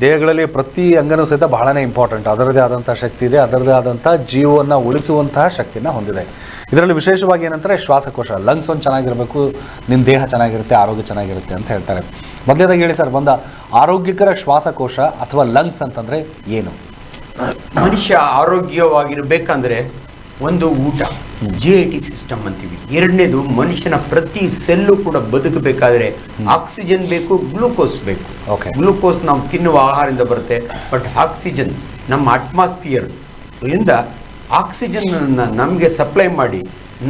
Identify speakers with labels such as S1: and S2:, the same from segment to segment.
S1: ದೇಹಗಳಲ್ಲಿ ಪ್ರತಿ ಅಂಗನೂ ಸಹಿತ ಬಹಳನೇ ಇಂಪಾರ್ಟೆಂಟ್. ಅದರದೇ ಆದಂಥ ಶಕ್ತಿ ಇದೆ, ಅದರದೇ ಆದಂಥ ಜೀವವನ್ನು ಉಳಿಸುವಂತಹ ಶಕ್ತಿನ ಹೊಂದಿದೆ. ಇದರಲ್ಲಿ ವಿಶೇಷವಾಗಿ ಏನಂದರೆ ಶ್ವಾಸಕೋಶ, ಲಂಗ್ಸ್ ಒಂದು ಚೆನ್ನಾಗಿರಬೇಕು, ನಿಮ್ಮ ದೇಹ ಚೆನ್ನಾಗಿರುತ್ತೆ, ಆರೋಗ್ಯ ಚೆನ್ನಾಗಿರುತ್ತೆ ಅಂತ ಹೇಳ್ತಾರೆ. ಮೊದಲೇದಾಗಿ ಹೇಳಿ ಸರ್, ಒಂದು ಆರೋಗ್ಯಕರ ಶ್ವಾಸಕೋಶ ಅಥವಾ ಲಂಗ್ಸ್ ಅಂತಂದರೆ ಏನು?
S2: ಮನುಷ್ಯ ಆರೋಗ್ಯವಾಗಿರಬೇಕಂದ್ರೆ ಒಂದು ಊಟ, GIT ಸಿಸ್ಟಮ್ ಅಂತೀವಿ. ಎರಡನೇದು ಮನುಷ್ಯನ ಪ್ರತಿ ಸೆಲ್ಲು ಕೂಡ ಬದುಕಬೇಕಾದ್ರೆ ಆಕ್ಸಿಜನ್ ಬೇಕು, ಗ್ಲೂಕೋಸ್ ಬೇಕು. ಗ್ಲೂಕೋಸ್ ನಾವು ತಿನ್ನುವ ಆಹಾರದಿಂದ ಬರುತ್ತೆ, ಬಟ್ ಆಕ್ಸಿಜನ್ ನಮ್ಮ ಅಟ್ಮಾಸ್ಫಿಯರ್ ಇಂದ ಆಕ್ಸಿಜನ್ ನಮಗೆ ಸಪ್ಲೈ ಮಾಡಿ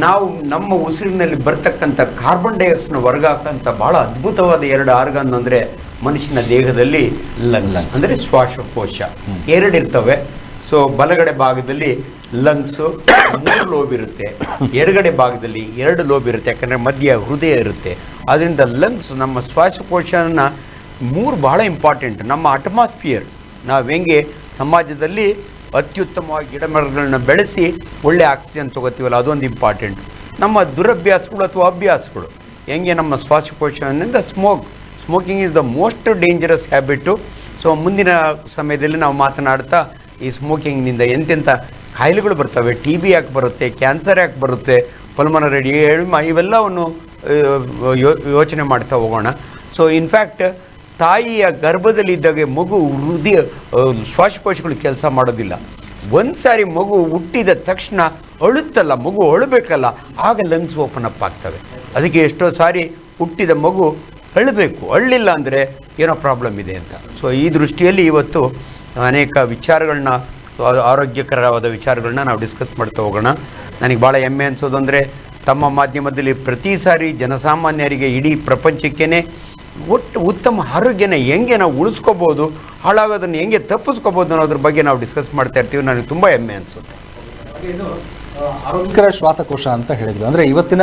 S2: ನಾವು ನಮ್ಮ ಉಸಿರಿನಲ್ಲಿ ಬರ್ತಕ್ಕಂಥ ಕಾರ್ಬನ್ ಡೈಆಕ್ಸೈಡ್ನ ಹೊರಗಾಕಂಥ ಬಹಳ ಅದ್ಭುತವಾದ ಎರಡು ಆರ್ಗನ್ ಅಂದರೆ ಮನುಷ್ಯನ ದೇಹದಲ್ಲಿ ಲಂಗ್ಸ್ ಅಂದರೆ ಶ್ವಾಸಕೋಶ ಎರಡಿರ್ತವೆ. ಸೊ ಬಲಗಡೆ ಭಾಗದಲ್ಲಿ ಲಂಗ್ಸು 3 ಲೋಬ್ ಇರುತ್ತೆ, ಎಡಗಡೆ ಭಾಗದಲ್ಲಿ 2 ಲೋಬ್ ಇರುತ್ತೆ, ಯಾಕಂದರೆ ಮಧ್ಯ ಹೃದಯ ಇರುತ್ತೆ. ಅದರಿಂದ ಲಂಗ್ಸ್ ನಮ್ಮ ಶ್ವಾಸಕೋಶನ 3 ಬಹಳ ಇಂಪಾರ್ಟೆಂಟ್. ನಮ್ಮ ಅಟ್ಮಾಸ್ಫಿಯರ್, ನಾವು ಹೆಂಗೆ ಸಮಾಜದಲ್ಲಿ ಅತ್ಯುತ್ತಮವಾಗಿ ಗಿಡ ಮರಗಳನ್ನ ಬೆಳೆಸಿ ಒಳ್ಳೆ ಆಕ್ಸಿಜನ್ ತೊಗೋತೀವಲ್ಲ, ಅದೊಂದು ಇಂಪಾರ್ಟೆಂಟ್. ನಮ್ಮ ದುರಭ್ಯಾಸಗಳು ಅಥವಾ ಅಭ್ಯಾಸಗಳು ಹೆಂಗೆ ನಮ್ಮ ಶ್ವಾಸಕೋಶದಿಂದ smoking is the most dangerous habit. So ಮುಂದಿನ ಸಮಯದಲ್ಲಿ ನಾವು ಮಾತನಾಡ್ತಾ ಈ ಸ್ಮೋಕಿಂಗ್ನಿಂದ ಎಂತೆಂಥ ಕಾಯಿಲೆಗಳು ಬರ್ತವೆ, TB ಯಾಕೆ ಬರುತ್ತೆ, ಕ್ಯಾನ್ಸರ್ ಯಾಕೆ ಬರುತ್ತೆ, ಪಲ್ಮನರಿ ಎಡಿಮಾ, ಇವೆಲ್ಲವನ್ನು ಯೋಚನೆ ಮಾಡ್ತಾ ಹೋಗೋಣ. ಸೊ ಇನ್ಫ್ಯಾಕ್ಟ್ ತಾಯಿಯ ಗರ್ಭದಲ್ಲಿದ್ದಾಗ ಮಗು ಹೃದಯ ಶ್ವಾಸಕೋಶಗಳು ಕೆಲಸ ಮಾಡೋದಿಲ್ಲ. ಒಂದು ಸಾರಿ ಮಗು ಹುಟ್ಟಿದ ತಕ್ಷಣ ಅಳುತ್ತಲ್ಲ, ಮಗು ಅಳಬೇಕಲ್ಲ, ಆಗ ಲಂಗ್ಸ್ ಓಪನ್ ಅಪ್ ಆಗ್ತವೆ. ಅದಕ್ಕೆ ಎಷ್ಟೋ ಸಾರಿ ಹುಟ್ಟಿದ ಮಗು ಅಳಬೇಕು, ಅಳ್ಳಿಲ್ಲ ಅಂದರೆ ಏನೋ ಪ್ರಾಬ್ಲಮ್ ಇದೆ ಅಂತ. ಸೊ ಈ ದೃಷ್ಟಿಯಲ್ಲಿ ಇವತ್ತು ಅನೇಕ ವಿಚಾರಗಳನ್ನ, ಆರೋಗ್ಯಕರವಾದ ವಿಚಾರಗಳನ್ನ ನಾವು ಡಿಸ್ಕಸ್ ಮಾಡ್ತಾ ಹೋಗೋಣ. ನನಗೆ ಭಾಳ ಹೆಮ್ಮೆ ಅನಿಸೋದಂದರೆ ತಮ್ಮ ಮಾಧ್ಯಮದಲ್ಲಿ ಪ್ರತಿ ಸಾರಿ ಜನಸಾಮಾನ್ಯರಿಗೆ, ಇಡೀ ಪ್ರಪಂಚಕ್ಕೇ ಉತ್ತಮ ಆರೋಗ್ಯನ ಹೆಂಗೆ ನಾವು ಉಳಿಸ್ಕೋಬೋದು, ಹಾಳಾಗೋದನ್ನು ಹೆಂಗೆ ತಪ್ಪಿಸ್ಕೋಬೋದು ಅನ್ನೋದ್ರ ಬಗ್ಗೆ ನಾವು ಡಿಸ್ಕಸ್ ಮಾಡ್ತಾ ಇರ್ತೀವಿ. ನನಗೆ ತುಂಬ ಹೆಮ್ಮೆ ಅನಿಸುತ್ತೆ.
S1: ಆರೋಗ್ಯಕರ ಶ್ವಾಸಕೋಶ ಅಂತ ಹೇಳಿದ್ವಿ. ಅಂದರೆ ಇವತ್ತಿನ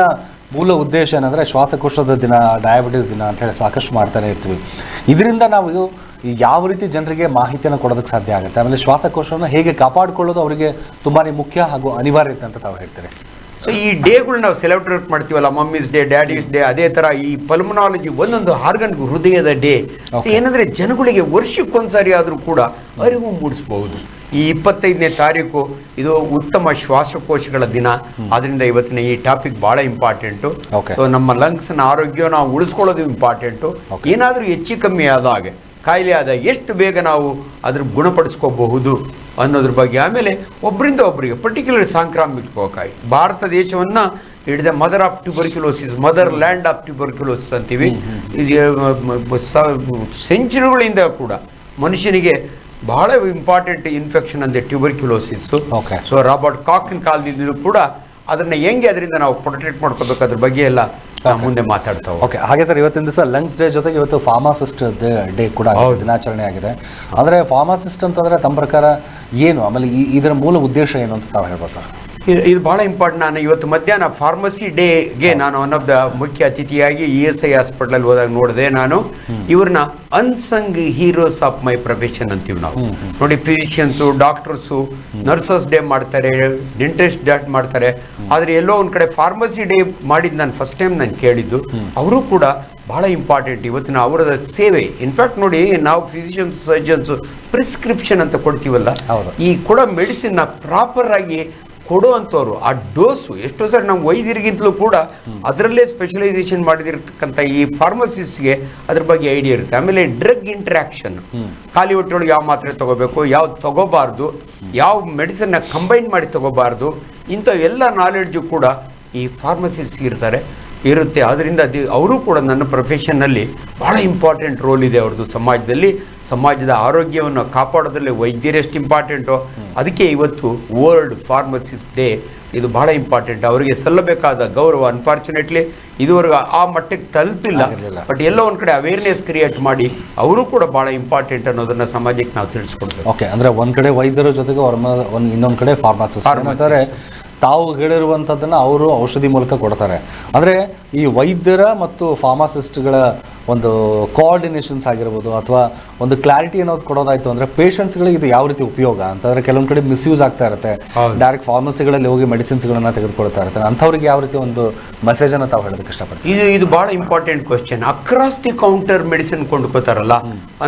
S1: ಮೂಲ ಉದ್ದೇಶ ಏನಂದರೆ ಶ್ವಾಸಕೋಶದ ದಿನ, ಡಯಾಬಿಟಿಸ್ ದಿನ ಅಂತ ಹೇಳಿ ಸಾಕಷ್ಟು ಮಾಡ್ತಾನೆ ಇರ್ತೀವಿ. ಇದರಿಂದ ನಾವು ಯಾವ ರೀತಿ ಜನರಿಗೆ ಮಾಹಿತಿಯನ್ನು ಕೊಡೋದಕ್ಕೆ ಸಾಧ್ಯ ಆಗುತ್ತೆ, ಆಮೇಲೆ ಶ್ವಾಸಕೋಶವನ್ನು ಹೇಗೆ ಕಾಪಾಡಿಕೊಳ್ಳೋದು ಅವರಿಗೆ ತುಂಬಾ ಮುಖ್ಯ ಹಾಗೂ ಅನಿವಾರ್ಯತೆ ಅಂತ ತಾವು ಹೇಳ್ತೀರಿ.
S2: ಸೊ ಈ ಡೇಗಳು ನಾವು ಸೆಲೆಬ್ರೇಟ್ ಮಾಡ್ತೀವಲ್ಲ, ಮಮ್ಮೀಸ್ ಡೇ, ಡ್ಯಾಡೀಸ್ ಡೇ, ಅದೇ ಥರ ಈ ಪಲ್ಮನಾಲಜಿ ಒಂದೊಂದು ಆರ್ಗನ್ಗೂ ಹೃದಯದ ಡೇ. ಏನಂದರೆ ಜನಗಳಿಗೆ ವರ್ಷಕ್ಕೊಂದ್ಸಾರಿ ಆದರೂ ಕೂಡ ಅರಿವು ಮೂಡಿಸ್ಬಹುದು. ಈ 25ನೇ ತಾರೀಕು ಇದು ಉತ್ತಮ ಶ್ವಾಸಕೋಶಗಳ ದಿನ. ಅದರಿಂದ ಇವತ್ತಿನ ಈ ಟಾಪಿಕ್ ಭಾಳ ಇಂಪಾರ್ಟೆಂಟು. ಸೊ ನಮ್ಮ ಲಂಗ್ಸ್ನ ಆರೋಗ್ಯ ನಾವು ಉಳಿಸ್ಕೊಳ್ಳೋದು ಇಂಪಾರ್ಟೆಂಟು. ಏನಾದರೂ ಹೆಚ್ಚು ಕಮ್ಮಿ ಆದಾಗ, ಕಾಯಿಲೆ ಆದಾಗ ಎಷ್ಟು ಬೇಗ ನಾವು ಅದ್ರ ಗುಣಪಡಿಸ್ಕೋಬಹುದು ಅನ್ನೋದ್ರ ಬಗ್ಗೆ. ಆಮೇಲೆ ಒಬ್ಬರಿಂದ ಒಬ್ಬರಿಗೆ ಪರ್ಟಿಕ್ಯುಲರ್ ಸಾಂಕ್ರಾಮಿಕ ಕಾಯಿಲೆ, ಭಾರತ ದೇಶವನ್ನು ಹಿಡಿದ mother of tuberculosis, mother land of tuberculosis ಅಂತೀವಿ. ಸೆಂಚುರಿಗಳಿಂದ ಕೂಡ ಮನುಷ್ಯನಿಗೆ ಬಹಳ ಇಂಪಾರ್ಟೆಂಟ್ ಇನ್ಫೆಕ್ಷನ್ ಅಂದರೆ ಟ್ಯೂಬರ್ಕ್ಯುಲೋಸಿಸ್ಸು. ಸೊ ರಾಬರ್ಟ್ ಕಾಕಿನ ಕಾಲದಿಂದಲೂ ಕೂಡ ಅದನ್ನು ಹೆಂಗೆ ಅದರಿಂದ ನಾವು ಪ್ರೊಟೆಕ್ಟ್ ಮಾಡ್ಕೋಬೇಕು ಅದ್ರ ಬಗ್ಗೆ ಎಲ್ಲ ಮುಂದೆ ಮಾತಾಡ್ತಾವೆ.
S1: ಓಕೆ, ಹಾಗೆ ಸರ್, ಇವತ್ತಿನ ದಿವಸ ಲಂಗ್ಸ್ ಡೇ ಜೊತೆಗೆ ಇವತ್ತು ಫಾರ್ಮಾಸಿಸ್ಟ್ ಡೇ ಕೂಡ ದಿನಾಚರಣೆ ಆಗಿದೆ. ಅಂದರೆ ಫಾರ್ಮಾಸಿಸ್ಟ್ ಅಂತಂದರೆ ತಮ್ಮ ಪ್ರಕಾರ ಏನು, ಆಮೇಲೆ ಇದರ ಮೂಲ ಉದ್ದೇಶ ಏನು ಅಂತ ತಾವು ಹೇಳ್ಬೋದು ಸರ್?
S2: ಇದು ಭಾಳ ಇಂಪಾರ್ಟೆಂಟ್. ನಾನು ಇವತ್ತು ಮಧ್ಯಾಹ್ನ ಫಾರ್ಮಸಿ ಡೇಗೆ ನಾನು ಒನ್ ಆಫ್ ದ ಮುಖ್ಯ ಅತಿಥಿಯಾಗಿ ESI ಹಾಸ್ಪಿಟಲ್ ಹೋದಾಗ ನೋಡಿದೆ. ನಾನು ಇವ್ರನ್ನ unsung heroes of my profession ಅಂತೀವಿ ನಾವು. ನೋಡಿ, ಫಿಸಿಷಿಯನ್ಸು, ಡಾಕ್ಟರ್ಸು, ನರ್ಸಸ್ ಡೇ ಮಾಡ್ತಾರೆ, ಡೆಂಟಿಸ್ಟ್ ಡೇ ಮಾಡ್ತಾರೆ. ಆದರೆ ಎಲ್ಲೋ ಒಂದು ಕಡೆ ಫಾರ್ಮಸಿ ಡೇ ಮಾಡಿದ್ದು ನಾನು ಫಸ್ಟ್ ಟೈಮ್ ನಾನು ಕೇಳಿದ್ದು. ಅವರು ಕೂಡ ಭಾಳ ಇಂಪಾರ್ಟೆಂಟ್ ಇವತ್ತಿನ ಅವರ ಸೇವೆ. ಇನ್ಫ್ಯಾಕ್ಟ್ ನೋಡಿ, ನಾವು ಫಿಸಿಷಿಯನ್ಸ್, ಸರ್ಜನ್ಸು ಪ್ರಿಸ್ಕ್ರಿಪ್ಷನ್ ಅಂತ ಕೊಡ್ತೀವಲ್ಲ, ಈ ಕೊಡೋ ಮೆಡಿಸಿನ್ನ ಪ್ರಾಪರ್ ಆಗಿ ಕೊಡುವಂಥವ್ರು, ಆ ಡೋಸು ಎಷ್ಟೋ ಸರಿ ನಮ್ಮ ವೈದ್ಯರಿಗಿಂತಲೂ ಕೂಡ ಅದರಲ್ಲೇ ಸ್ಪೆಷಲೈಸೇಷನ್ ಮಾಡಿದಿರ್ತಕ್ಕಂಥ ಈ ಫಾರ್ಮಸಿಸ್ಟ್ಗೆ ಅದ್ರ ಬಗ್ಗೆ ಐಡಿಯಾ ಇರುತ್ತೆ. ಆಮೇಲೆ ಡ್ರಗ್ ಇಂಟ್ರಾಕ್ಷನ್, ಖಾಲಿ ಹೊಟ್ಟೆಯೊಳಗೆ ಯಾವ ಮಾತ್ರೆ ತೊಗೋಬೇಕು, ಯಾವ್ದು ತೊಗೋಬಾರ್ದು, ಯಾವ ಮೆಡಿಸನ್ನ ಕಂಬೈನ್ ಮಾಡಿ ತೊಗೋಬಾರ್ದು, ಇಂಥ ಎಲ್ಲ ನಾಲೆಡ್ಜು ಕೂಡ ಈ ಫಾರ್ಮಸಿಸ್ಟ್ ಇರುತ್ತೆ. ಆದ್ದರಿಂದ ಅವರು ಕೂಡ ನನ್ನ ಪ್ರೊಫೆಷನ್ನಲ್ಲಿ ಭಾಳ ಇಂಪಾರ್ಟೆಂಟ್ ರೋಲ್ ಇದೆ ಅವ್ರದ್ದು ಸಮಾಜದಲ್ಲಿ. ಸಮಾಜದ ಆರೋಗ್ಯವನ್ನು ಕಾಪಾಡೋದ್ರಲ್ಲಿ ವೈದ್ಯರೆಷ್ಟು ಇಂಪಾರ್ಟೆಂಟು, ಅದಕ್ಕೆ ಇವತ್ತು ವರ್ಲ್ಡ್ ಫಾರ್ಮಸಿಸ್ಟ್ ಡೇ ಇದು ಭಾಳ ಇಂಪಾರ್ಟೆಂಟ್. ಅವರಿಗೆ ಸಲ್ಲಬೇಕಾದ ಗೌರವ ಅನ್ಫಾರ್ಚುನೇಟ್ಲಿ ಇದುವರೆಗೂ ಆ ಮಟ್ಟಕ್ಕೆ ತಲುಪಿಲ್ಲ. ಬಟ್ ಎಲ್ಲೋ ಒಂದು ಕಡೆ ಅವೇರ್ನೆಸ್ ಕ್ರಿಯೇಟ್ ಮಾಡಿ ಅವರು ಕೂಡ ಭಾಳ ಇಂಪಾರ್ಟೆಂಟ್ ಅನ್ನೋದನ್ನ ಸಮಾಜಕ್ಕೆ ನಾವು ತಿಳಿಸ್ಕೊಡ್ಬೇಕು.
S1: ಓಕೆ, ಅಂದರೆ ಒಂದು ಕಡೆ ವೈದ್ಯರ ಜೊತೆಗೆ ಇನ್ನೊಂದು ಕಡೆ ಫಾರ್ಮಸಿಸ್ಟ್ ಅಂತಾರೆ. ತಾವು ಹೇಳಿರುವಂಥದ್ದನ್ನು ಅವರು ಔಷಧಿ ಮೂಲಕ ಕೊಡ್ತಾರೆ. ಅಂದರೆ ಈ ವೈದ್ಯರ ಮತ್ತು ಫಾರ್ಮಾಸಿಸ್ಟ್ಗಳ ಒಂದು ಕೋಆರ್ಡಿನೇಷನ್ಸ್ ಆಗಿರ್ಬೋದು ಅಥವಾ ಒಂದು ಕ್ಲಾರಿಟಿ ಅನ್ನೋದು ಕೊಡೋದಾಯ್ತು ಅಂದರೆ ಪೇಷಂಟ್ಸ್ಗಳಿಗೆ ಇದು ಯಾವ ರೀತಿ ಉಪಯೋಗ ಅಂತಂದರೆ ಕೆಲವೊಂದು ಕಡೆ ಮಿಸ್ಯೂಸ್ ಆಗ್ತಾ ಇರುತ್ತೆ, ಡೈರೆಕ್ಟ್ ಫಾರ್ಮಸಿಗಳಲ್ಲಿ ಹೋಗಿ ಮೆಡಿಸಿನ್ಸ್ಗಳನ್ನು ತೆಗೆದುಕೊಳ್ತಾ ಇರ್ತಾರೆ, ಅಂಥವ್ರಿಗೆ ಯಾವ ರೀತಿ ಒಂದು ಮೆಸೇಜನ್ನು ತಾವು ಹೇಳೋದಕ್ಕೆ ಇಷ್ಟಪಡ್ತೀವಿ?
S2: ಇದು ಭಾಳ important question. Across the counter medicine ಕೊಂಡ್ಕೋತಾರಲ್ಲ,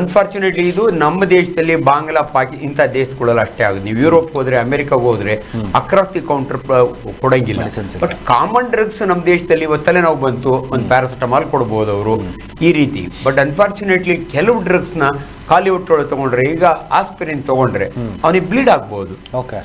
S2: ಅನ್ಫಾರ್ಚುನೇಟ್ಲಿ ಇದು ನಮ್ಮ ದೇಶದಲ್ಲಿ ಬಾಂಗ್ಲಾ ಇಂಥ ದೇಶಗಳಲ್ಲಿ ಅಷ್ಟೇ ಆಗುತ್ತೆ. ನೀವು ಯುರೋಪ್ ಹೋದ್ರೆ, ಅಮೆರಿಕಾಗೆ ಹೋದ್ರೆ ಅಕ್ರಾಸ್ ದಿ ಕೌಂಟರ್ ಕೊಡಂಗಿಲ್ಲ. ಬಟ್ ಕಾಮನ್ ಡ್ರಗ್ಸ್ ನಮ್ಮ ದೇಶದಲ್ಲಿ ಇವತ್ತಲ್ಲೇ ನಾವು ಬಂತು, ಒಂದು ಪ್ಯಾರಾಸಿಟಮಾಲ್ ಕೊಡ್ಬೋದು ಅವರು ಈ ರೀತಿ. ಬಟ್ ಅನ್ಫಾರ್ಚುನೇಟ್ಲಿ ಕೆಲವು ಡ್ರಗ್ಸ್ನ ಖಾಲಿ ಹೊಟ್ಟೊಳಗೆ ತಗೊಂಡ್ರೆ, ಈಗ ಆಸ್ಪಿರಿನ್ ತಗೊಂಡ್ರೆ ಅವನಿಗೆ ಬ್ಲೀಡ್ ಆಗ್ಬೋದು.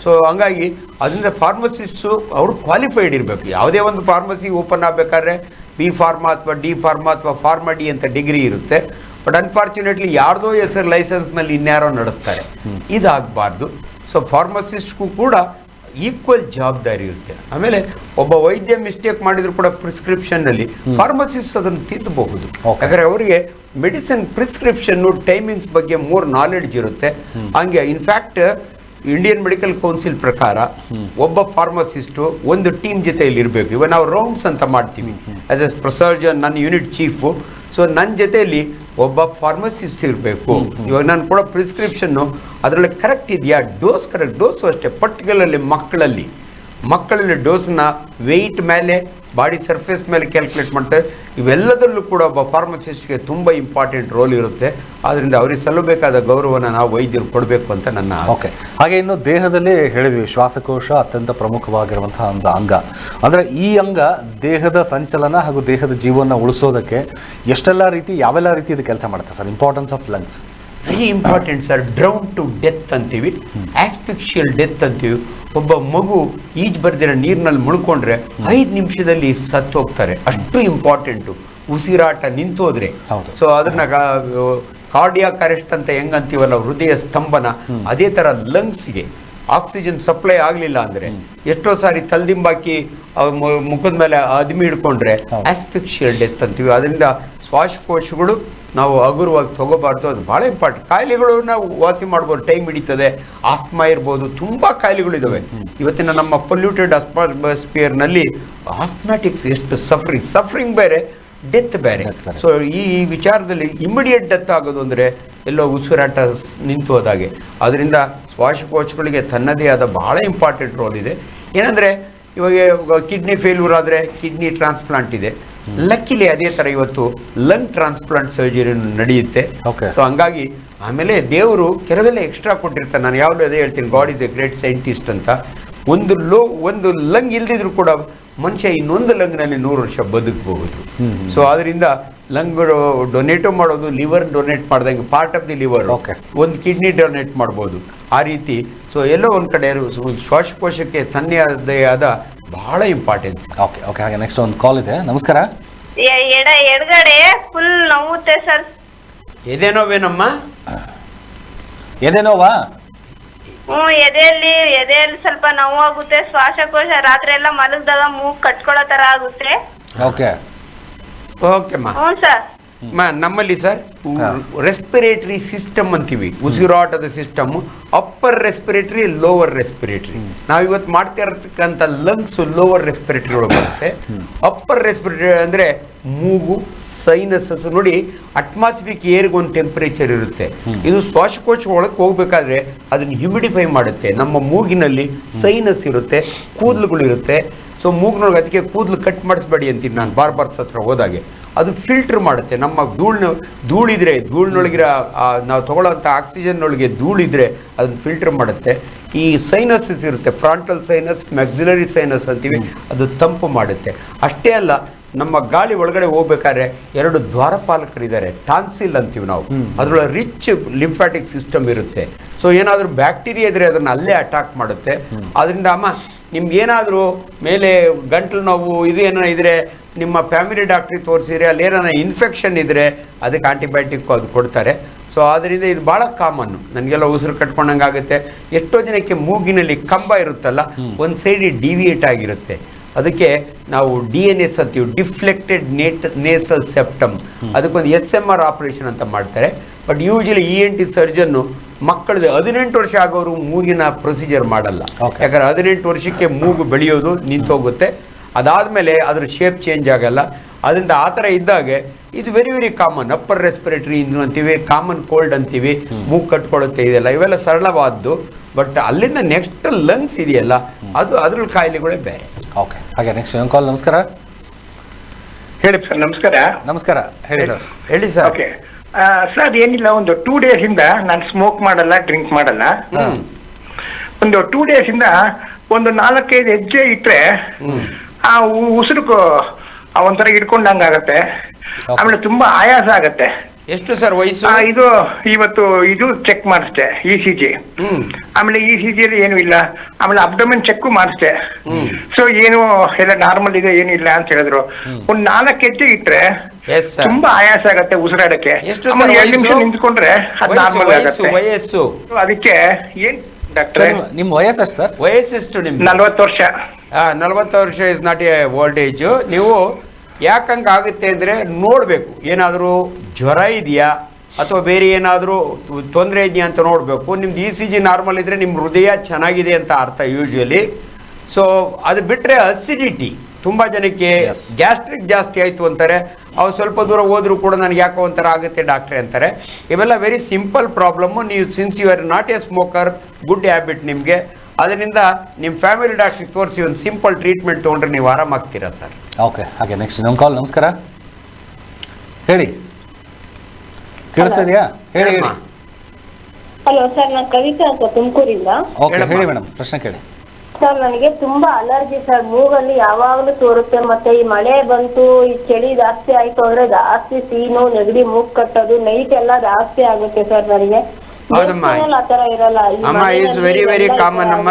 S2: ಸೊ ಹಂಗಾಗಿ ಅದರಿಂದ ಫಾರ್ಮಸಿಸ್ಟು ಅವರು ಕ್ವಾಲಿಫೈಡ್ ಇರಬೇಕು. ಯಾವುದೇ ಒಂದು ಫಾರ್ಮಸಿ ಓಪನ್ ಆಗಬೇಕಾದ್ರೆ ಬಿ ಫಾರ್ಮಾ ಅಥವಾ ಡಿ ಫಾರ್ಮಾ ಅಥವಾ ಫಾರ್ಮಾ ಡಿ ಅಂತ ಡಿಗ್ರಿ ಇರುತ್ತೆ. ಬಟ್ ಅನ್ಫಾರ್ಚುನೇಟ್ಲಿ ಯಾರ್ದೋ ಹೆಸರು ಲೈಸೆನ್ಸ್ನಲ್ಲಿ ಇನ್ಯಾರೋ ನಡೆಸ್ತಾರೆ, ಇದಾಗಬಾರ್ದು. ಸೊ ಫಾರ್ಮಸಿಸ್ಟ್ಗೂ ಕೂಡ ಈಕ್ವಲ್ ಜವಾಬ್ದಾರಿ ಇರುತ್ತೆ. ಆಮೇಲೆ ಒಬ್ಬ ವೈದ್ಯ ಮಿಸ್ಟೇಕ್ ಮಾಡಿದ್ರು ಕೂಡ ಪ್ರಿಸ್ಕ್ರಿಪ್ಷನ್ನಲ್ಲಿ ಫಾರ್ಮಸಿಸ್ಟ್ ಅದನ್ನು ತಿದ್ದಬಹುದು. ಯಾಕಂದರೆ ಅವರಿಗೆ ಮೆಡಿಸಿನ್ ಪ್ರಿಸ್ಕ್ರಿಪ್ಷನ್ನು ಟೈಮಿಂಗ್ಸ್ ಬಗ್ಗೆ ಮೋರ್ ನಾಲೆಡ್ಜ್ ಇರುತ್ತೆ. ಹಂಗೆ ಇನ್ಫ್ಯಾಕ್ಟ್ ಇಂಡಿಯನ್ ಮೆಡಿಕಲ್ ಕೌನ್ಸಿಲ್ ಪ್ರಕಾರ ಒಬ್ಬ ಫಾರ್ಮಸಿಸ್ಟು ಒಂದು ಟೀಮ್ ಜೊತೆಯಲ್ಲಿ ಇರಬೇಕು. ಇವಾಗ ನಾವು ರೌಂಡ್ಸ್ ಅಂತ ಮಾಡ್ತೀವಿ ಆಸ್ ಎ ಸರ್ಜನ್, ನನ್ನ ಯೂನಿಟ್ ಚೀಫು. ಸೊ ನನ್ನ ಜೊತೆಯಲ್ಲಿ ಒಬ್ಬ ಫಾರ್ಮಸಿಸ್ಟ್ ಇರಬೇಕು. ಇವಾಗ ನಾನು ಕೊಡೋ ಪ್ರಿಸ್ಕ್ರಿಪ್ಷನ್ನು ಅದರಲ್ಲಿ ಕರೆಕ್ಟ್ ಇದೆಯಾ, ಡೋಸ್ ಕರೆಕ್ಟ್, ಡೋಸು ಅಷ್ಟೇ. ಪರ್ಟಿಕ್ಯುಲರ್ಲಿ ಮಕ್ಕಳಲ್ಲಿ ಡೋಸನ್ನ ವೆಯ್ಟ್ ಮೇಲೆ, ಬಾಡಿ ಸರ್ಫೇಸ್ ಮೇಲೆ ಕ್ಯಾಲ್ಕುಲೇಟ್ ಮಾಡ್ತಾರೆ. ಇವೆಲ್ಲದರಲ್ಲೂ ಕೂಡ ಒಬ್ಬ ಫಾರ್ಮಸಿಸ್ಟ್ಗೆ ತುಂಬ ಇಂಪಾರ್ಟೆಂಟ್ ರೋಲ್ ಇರುತ್ತೆ. ಆದ್ದರಿಂದ ಅವರಿಗೆ ಸಲ್ಲಬೇಕಾದ ಗೌರವನ ನಾವು ವೈದ್ಯರು ಕೊಡಬೇಕು ಅಂತ ನನ್ನ ಆಸೆ.
S1: ಹಾಗೆ ಇನ್ನು ದೇಹದಲ್ಲಿ ಹೇಳಿದ್ವಿ, ಶ್ವಾಸಕೋಶ ಅತ್ಯಂತ ಪ್ರಮುಖವಾಗಿರುವಂತಹ ಒಂದು ಅಂಗ. ಅಂದರೆ ಈ ಅಂಗ ದೇಹದ ಸಂಚಲನ ಹಾಗೂ ದೇಹದ ಜೀವನ ಉಳಿಸೋದಕ್ಕೆ ಎಷ್ಟೆಲ್ಲ ರೀತಿ, ಯಾವೆಲ್ಲ ರೀತಿ ಇದು ಕೆಲಸ ಮಾಡುತ್ತೆ sir? Importance of lungs
S2: very important sir. Drown to death ಅಂತೀವಿ, ಆಸ್ಪಿಕ್ಷಿಯಲ್ ಡೆತ್ ಅಂತೀವಿ. ಒಬ್ಬ ಮಗು ಈಜು ಬರ್ದಿರೋ ನೀರಿನಲ್ಲಿ ಮುಳ್ಕೊಂಡ್ರೆ 5 ನಿಮಿಷದಲ್ಲಿ ಸತ್ತು ಹೋಗ್ತಾರೆ. ಅಷ್ಟು ಇಂಪಾರ್ಟೆಂಟು ಉಸಿರಾಟ ನಿಂತೋದ್ರೆ. ಸೊ ಅದನ್ನ ಕಾರ್ಡಿಯಾಕ್ ಅರೆಸ್ಟ್ ಅಂತ ಹೆಂಗಂತೀವಲ್ಲ, ಹೃದಯ ಸ್ತಂಭನ, ಅದೇ ಥರ ಲಂಗ್ಸ್ಗೆ ಆಕ್ಸಿಜನ್ ಸಪ್ಲೈ ಆಗಲಿಲ್ಲ ಅಂದರೆ ಎಷ್ಟೋ ಸಾರಿ ತಲೆದಿಂಬಾಕಿ ಮುಖದ ಮೇಲೆ ಅದಿಮಿ ಹಿಡ್ಕೊಂಡ್ರೆ ಆಸ್ಪಿಕ್ಷಿಯಲ್ ಡೆತ್ ಅಂತೀವಿ. ಅದರಿಂದ ಶ್ವಾಸಕೋಶಗಳು ನಾವು ಹಗುರವಾಗಿ ತಗೋಬಾರ್ದು, ಅದು ಭಾಳ ಇಂಪಾರ್ಟೆಂಟ್. ಕಾಯಿಲೆಗಳು ನಾವು ವಾಸಿ ಮಾಡ್ಬೋದು, ಟೈಮ್ ಹಿಡಿತದೆ. ಆಸ್ತಮಾ ಇರ್ಬೋದು, ತುಂಬ ಕಾಯಿಲೆಗಳಿದ್ದಾವೆ ಇವತ್ತಿನ ನಮ್ಮ ಪೊಲ್ಯೂಟೆಡ್ ಅಟ್ಮಾಸ್ಫಿಯರ್ನಲ್ಲಿ. ಆಸ್ಮ್ಯಾಟಿಕ್ಸ್ ಎಷ್ಟು ಸಫರಿಂಗ್ ಬೇರೆ, ಡೆತ್ ಬೇರೆ. ಸೊ ಈ ವಿಚಾರದಲ್ಲಿ ಇಮಿಡಿಯೇಟ್ ಡೆತ್ ಆಗೋದು ಅಂದರೆ ಎಲ್ಲೋ ಉಸಿರಾಟ ನಿಂತು ಹೋದಾಗೆ. ಅದರಿಂದ ಶ್ವಾಸಕೋಶಗಳಿಗೆ ತನ್ನದೇ ಆದ ಭಾಳ ಇಂಪಾರ್ಟೆಂಟ್ ರೋಲ್ ಇದೆ. ಏನಂದರೆ ಇವಾಗ ಕಿಡ್ನಿ ಫೇಲ್ಯೂರ್ ಆದರೆ ಕಿಡ್ನಿ ಟ್ರಾನ್ಸ್ಪ್ಲಾಂಟ್ ಇದೆ. ಲಕ್ಕಿಲಿ ಅದೇ ಥರ ಇವತ್ತು ಲಂಗ್ ಟ್ರಾನ್ಸ್ಪ್ಲಾಂಟ್ ಸರ್ಜರಿ ನಡೆಯುತ್ತೆ. ಸೊ ಹಂಗಾಗಿ ಆಮೇಲೆ ದೇವರು ಕೆಲವೆಲ್ಲ ಎಕ್ಸ್ಟ್ರಾ ಕೊಟ್ಟಿರ್ತಾರೆ. ನಾನು ಯಾವಾಗಲೂ ಅದೇ ಹೇಳ್ತೀನಿ, god is A great scientist ಅಂತ. ಒಂದು ಲಂಗ್ ಇಲ್ದಿದ್ರು ಕೂಡ ಮನುಷ್ಯ ಇನ್ನೊಂದು ಲಂಗ್ನಲ್ಲಿ 100 ವರ್ಷ ಬದುಕಬಹುದು. ಸೊ ಅದರಿಂದ ಲಂಗ್ ಡೊನೇಟು ಮಾಡೋದು, ಲಿವರ್ ಡೊನೇಟ್ ಮಾಡ್ದಂಗೆ ಪಾರ್ಟ್ ಆಫ್ ದಿ ಲಿವರ್, ಒಂದು ಕಿಡ್ನಿ ಡೊನೇಟ್ ಮಾಡ್ಬೋದು ಆ ರೀತಿ. ಸೊ ಎಲ್ಲೋ ಒಂದು ಕಡೆ ಶ್ವಾಸಕೋಶಕ್ಕೆ ತನ್ನದೇ ಆದ ಬಹಳ ಇಂಪಾರ್ಟೆನ್ಸ್.
S1: ಓಕೆ ಹಾಗೆ ನೆಕ್ಸ್ಟ್ ಒಂದು ಕಾಲ್ ಇದೆ. ನಮಸ್ಕಾರ.
S3: ಎಡಗಡೆ ಫುಲ್ ನೋವುತ್ತೆ ಸರ್.
S2: ಎದೆನೋವೇನಮ್ಮ?
S1: ಎದೆನೋವಾ?
S3: ಎದೆಯಲ್ಲಿ ಸ್ವಲ್ಪ ನೋವಾಗುತ್ತೆ. ಶ್ವಾಸಕೋಶ ರಾತ್ರಿ ಎಲ್ಲ ಮಲಗಿದಾಗ ಮೂಗ್ ಕಟ್ಕೊಳ್ಳೋ ತರ ಆಗುತ್ತೆ.
S2: ಓಕೆಮ್ಮ. ಸರ್ ನಮ್ಮಲ್ಲಿ ಸರ್ ರೆಸ್ಪಿರೇಟರಿ ಸಿಸ್ಟಮ್ ಅಂತೀವಿ, ಉಸಿರಾಟದ system. Upper respiratory, lower respiratory. ನಾವಿವತ್ತು ಮಾಡ್ತಾ ಇರತಕ್ಕಂಥ ಲಂಗ್ಸ್ ಲೋವರ್ ರೆಸ್ಪಿರೇಟರಿ ಒಳಗೆ ಬರುತ್ತೆ. ಅಪ್ಪರ್ ರೆಸ್ಪಿರೇಟರಿ ಅಂದರೆ ಮೂಗು, ಸೈನಸಸ್. ನೋಡಿ, ಅಟ್ಮಾಸ್ಫಿಕ್ ಏರ್ಗೆ ಒಂದು ಟೆಂಪರೇಚರ್ ಇರುತ್ತೆ. ಇದು ಶ್ವಾಸಕೋಶ ಒಳಗೆ ಹೋಗ್ಬೇಕಾದ್ರೆ ಅದನ್ನು ಹ್ಯೂಮಿಡಿಫೈ ಮಾಡುತ್ತೆ. ನಮ್ಮ ಮೂಗಿನಲ್ಲಿ ಸೈನಸ್ ಇರುತ್ತೆ, ಕೂದಲುಗಳು ಇರುತ್ತೆ. ಸೊ ಮೂಗಿನೊಳಗೆ ಅದಕ್ಕೆ ಕೂದಲು ಕಟ್ ಮಾಡಿಸ್ಬೇಡಿ ಅಂತೀನಿ ನಾನು ಬಾರ್ಬರ್ಸ್ ಹತ್ರ ಹೋದಾಗೆ. ಅದು ಫಿಲ್ಟರ್ ಮಾಡುತ್ತೆ. ನಮ್ಮ ಧೂಳಿದ್ರೆ, ಧೂಳಿನೊಳಗಿರೋ ನಾವು ತಗೊಳ್ಳೋಂಥ ಆಕ್ಸಿಜನ್ನೊಳಗೆ ಧೂಳಿದ್ರೆ ಅದನ್ನು ಫಿಲ್ಟರ್ ಮಾಡುತ್ತೆ. ಈ ಸೈನಸಸ್ ಇರುತ್ತೆ, ಫ್ರಾಂಟಲ್ ಸೈನಸ್, ಮ್ಯಾಕ್ಸಿಲರಿ ಸೈನಸ್ ಅಂತೀವಿ, ಅದು ತಂಪು ಮಾಡುತ್ತೆ. ಅಷ್ಟೇ ಅಲ್ಲ, ನಮ್ಮ ಗಾಳಿ ಒಳಗಡೆ ಹೋಗ್ಬೇಕಾದ್ರೆ 2 ದ್ವಾರಪಾಲಕರಿದ್ದಾರೆ, ಟಾನ್ಸಿಲ್ ಅಂತೀವಿ ನಾವು. ಅದರೊಳಗೆ ರಿಚ್ ಲಿಂಫ್ಯಾಟಿಕ್ ಸಿಸ್ಟಮ್ ಇರುತ್ತೆ. ಸೊ ಏನಾದರೂ ಬ್ಯಾಕ್ಟೀರಿಯಾ ಇದ್ರೆ ಅದನ್ನು ಅಲ್ಲೇ ಅಟ್ಯಾಕ್ ಮಾಡುತ್ತೆ. ಅದರಿಂದ ಅಮ್ಮ, ನಿಮ್ಗೆ ಏನಾದರೂ ಮೇಲೆ ಗಂಟಲು ನೋವು ಇದು ಏನೋ ಇದ್ರೆ ನಿಮ್ಮ ಫ್ಯಾಮಿಲಿ ಡಾಕ್ಟ್ರಿಗೆ ತೋರಿಸಿದ್ರೆ ಅಲ್ಲಿ ಏನಾರ ಇನ್ಫೆಕ್ಷನ್ ಇದ್ದರೆ ಅದಕ್ಕೆ ಆಂಟಿಬಯೋಟಿಕ್ ಅದು ಕೊಡ್ತಾರೆ. ಸೊ ಆದ್ದರಿಂದ ಇದು ಭಾಳ ಕಾಮನ್ನು. ನನಗೆಲ್ಲ ಉಸಿರು ಕಟ್ಕೊಂಡಂಗೆ ಆಗುತ್ತೆ. ಎಷ್ಟೋ ಜನಕ್ಕೆ ಮೂಗಿನಲ್ಲಿ ಕಂಬ ಇರುತ್ತಲ್ಲ, ಒಂದು ಸೈಡ್ ಡಿವಿಯೇಟ್ ಆಗಿರುತ್ತೆ. ಅದಕ್ಕೆ ನಾವು DNS ಅಂತೀವಿ, ಡಿಫ್ಲೆಕ್ಟೆಡ್ ನೇಸಲ್ ಸೆಪ್ಟಮ್. ಅದಕ್ಕೊಂದು SMR ಆಪರೇಷನ್ ಅಂತ ಮಾಡ್ತಾರೆ. ಬಟ್ ಯೂಶಲಿ ENT ಸರ್ಜನ್ನು ಮಕ್ಕಳದು 18 ವರ್ಷ ಆಗೋರು ಮೂಗಿನ ಪ್ರೊಸೀಜರ್ ಮಾಡಲ್ಲ. ಯಾಕಂದ್ರೆ 18 ವರ್ಷಕ್ಕೆ ಮೂಗು ಬೆಳೆಯೋದು ನಿಂತೋಗುತ್ತೆ. ಅದಾದಮೇಲೆ ಅದ್ರ ಶೇಪ್ ಚೇಂಜ್ ಆಗಲ್ಲ. ಅದರಿಂದ ಆ ಥರ ಇದ್ದಾಗೆ ಇದು very very common. Upper respiratory ಅಂತೀವಿ, ಕಾಮನ್ ಕೋಲ್ಡ್ ಅಂತೀವಿ, ಮೂಗು ಕಟ್ಕೊಳ್ಳುತ್ತೆ, ಇದೆಲ್ಲ ಇವೆಲ್ಲ ಸರಳವಾದ್ದು. ಬಟ್ ಅಲ್ಲಿಂದ ನೆಕ್ಸ್ಟ್ ಲಂಗ್ಸ್ ಇದೆಯಲ್ಲ, ಅದು ಅದ್ರ ಕಾಯಿಲೆಗಳೇ ಬೇರೆ.
S1: ಓಕೆ, ಹಾಗೆ ನೆಕ್ಸ್ಟ್ ಕಾಲ್. ನಮಸ್ಕಾರ, ಹೇಳಿ.
S4: ನಮಸ್ಕಾರ.
S1: ನಮಸ್ಕಾರ, ಹೇಳಿ ಸರ್.
S2: ಹೇಳಿ ಸರ್.
S4: ಓಕೆ ಸರ್, ಏನಿಲ್ಲ, ಒಂದು 2 days ಇಂದ ನಾನು ಸ್ಮೋಕ್ ಮಾಡಲ್ಲ, ಡ್ರಿಂಕ್ ಮಾಡಲ್ಲ. ಒಂದು 2 days ಇಂದ ಒಂದು 4-5 ಹೆಜ್ಜೆ ಇಟ್ರೆ ಆ ಉಸಿರು ಒಂಥರ ಹಿಡ್ಕೊಂಡಂಗ ಆಗತ್ತೆ. ಆಮೇಲೆ ತುಂಬಾ ಆಯಾಸ ಆಗತ್ತೆ.
S2: ಎಷ್ಟು ಸರ್ ವಯಸ್ಸು?
S4: ಇದು ಇವತ್ತು ಇದು ಚೆಕ್ ಮಾಡಿಸ್ದೆ, ECG. ಆಮೇಲೆ ECG ಅಲ್ಲಿ ಏನು ಇಲ್ಲ. ಆಮೇಲೆ ಅಬ್ಡಮೆನ್ ಚೆಕ್ ಮಾಡಿಸ್ದೆ. ಸೊ ಏನು ಎಲ್ಲ ನಾರ್ಮಲ್ ಇದೆ, ಏನು ಇಲ್ಲ ಅಂತ ಹೇಳಿದ್ರು. ಒಂದ್ 4 ಹೆಜ್ಜೆ ಇಟ್ರೆ ತುಂಬಾ ಆಯಾಸ ಆಗತ್ತೆ ಉಸಿರಾಡಕ್ಕೆ. 2 ನಿಮಿಷ ನಿಂತ್ಕೊಂಡ್ರೆ ಅದು ನಾರ್ಮಲ್ ಆಗತ್ತೆ.
S2: ವಯಸ್ಸು
S4: ಅದಕ್ಕೆ ಏನ್ ಡಾಕ್ಟ್ರೆ?
S1: ನಿಮ್ಮ ವಯಸ್ಸು ಎಷ್ಟು ಸರ್?
S2: ವಯಸ್ಸೆಷ್ಟು ನಿಮ್ಗೆ?
S4: 40 ವರ್ಷ.
S2: 40 ವರ್ಷ is not A old age. ನೀವು ಯಾಕಂಗೆ ಆಗುತ್ತೆ ಅಂದರೆ ನೋಡಬೇಕು, ಏನಾದರೂ ಜ್ವರ ಇದೆಯಾ ಅಥವಾ ಬೇರೆ ಏನಾದರೂ ತೊಂದರೆ ಇದೆಯಾ ಅಂತ ನೋಡಬೇಕು. ನಿಮ್ದು ECG ನಾರ್ಮಲ್ ಇದ್ದರೆ ನಿಮ್ಮ ಹೃದಯ ಚೆನ್ನಾಗಿದೆ ಅಂತ ಅರ್ಥ ಯೂಶ್ವಲಿ. ಸೊ ಅದು ಬಿಟ್ಟರೆ ಅಸಿಡಿಟಿ, ತುಂಬ ಜನಕ್ಕೆ ಗ್ಯಾಸ್ಟ್ರಿಕ್ ಜಾಸ್ತಿ ಆಯಿತು ಅಂತಾರೆ. ಅವ್ರು ಸ್ವಲ್ಪ ದೂರ ಹೋದರೂ ಕೂಡ ನನಗೆ ಯಾಕೋ ಒಂಥರ ಆಗುತ್ತೆ ಡಾಕ್ಟ್ರೆ ಅಂತಾರೆ. ಇವೆಲ್ಲ ವೆರಿ ಸಿಂಪಲ್ ಪ್ರಾಬ್ಲಮ್ಮು. ನೀವು since you are not a smoker, good habit ನಿಮಗೆ. ಅದರಿಂದ ನಿಮ್ಮ ಫ್ಯಾಮಿಲಿ ಡಾಕ್ಟ್ರಿಗೆ ತೋರಿಸಿ ಒಂದು ಸಿಂಪಲ್ ಟ್ರೀಟ್ಮೆಂಟ್ ತೊಗೊಂಡ್ರೆ ನೀವು ಆರಾಮಾಗ್ತೀರಾ ಸರ್.
S1: ಓಕೆ, ಹಾಗೆ ನೆಕ್ಸ್ಟ್ ನಮ್ಮ ಕಾಲ್. ನಮಸ್ಕಾರ, ಹೇಳಿ. ಕೇಳಿಸ್ತಿದೆಯಾ? ಹೇಳಿ ಹೇಳಿ.
S5: ಹಲೋ ಸರ್, ನಾನು ಕವಿತಾ ಅಂತ ತುಮಕೂರಿಂದ.
S1: ಓಕೆ, ಹೇಳಿ ಮೇಡಮ್, ಪ್ರಶ್ನೆ ಕೇಳಿ.
S5: ಸರ್, ನನಗೆ ತುಂಬಾ ಅಲರ್ಜಿ ಸರ್. ಮೂಗಲ್ಲಿ ಯಾವಾಗಲೂ ತೋರುತ್ತೆ. ಮತ್ತೆ ಈ ಮಳೆ ಬಂತು, ಈ ಚಳಿ ಜಾಸ್ತಿ ಆಯ್ತು ಅಂದ್ರೆ ಜಾಸ್ತಿ ಸೀನು, ನೆಗಡಿ, ಮೂಗ್ ಕಟ್ಟೋದು, ನೈಟ್ ಎಲ್ಲ ಜಾಸ್ತಿ ಆಗುತ್ತೆ ಸರ್ ನನಗೆ.
S2: ಹೌದಮ್ಮ ಅಮ್ಮ, ಈಸ್ ವೆರಿ ವೆರಿ ಕಾಮನ್ ಅಮ್ಮ.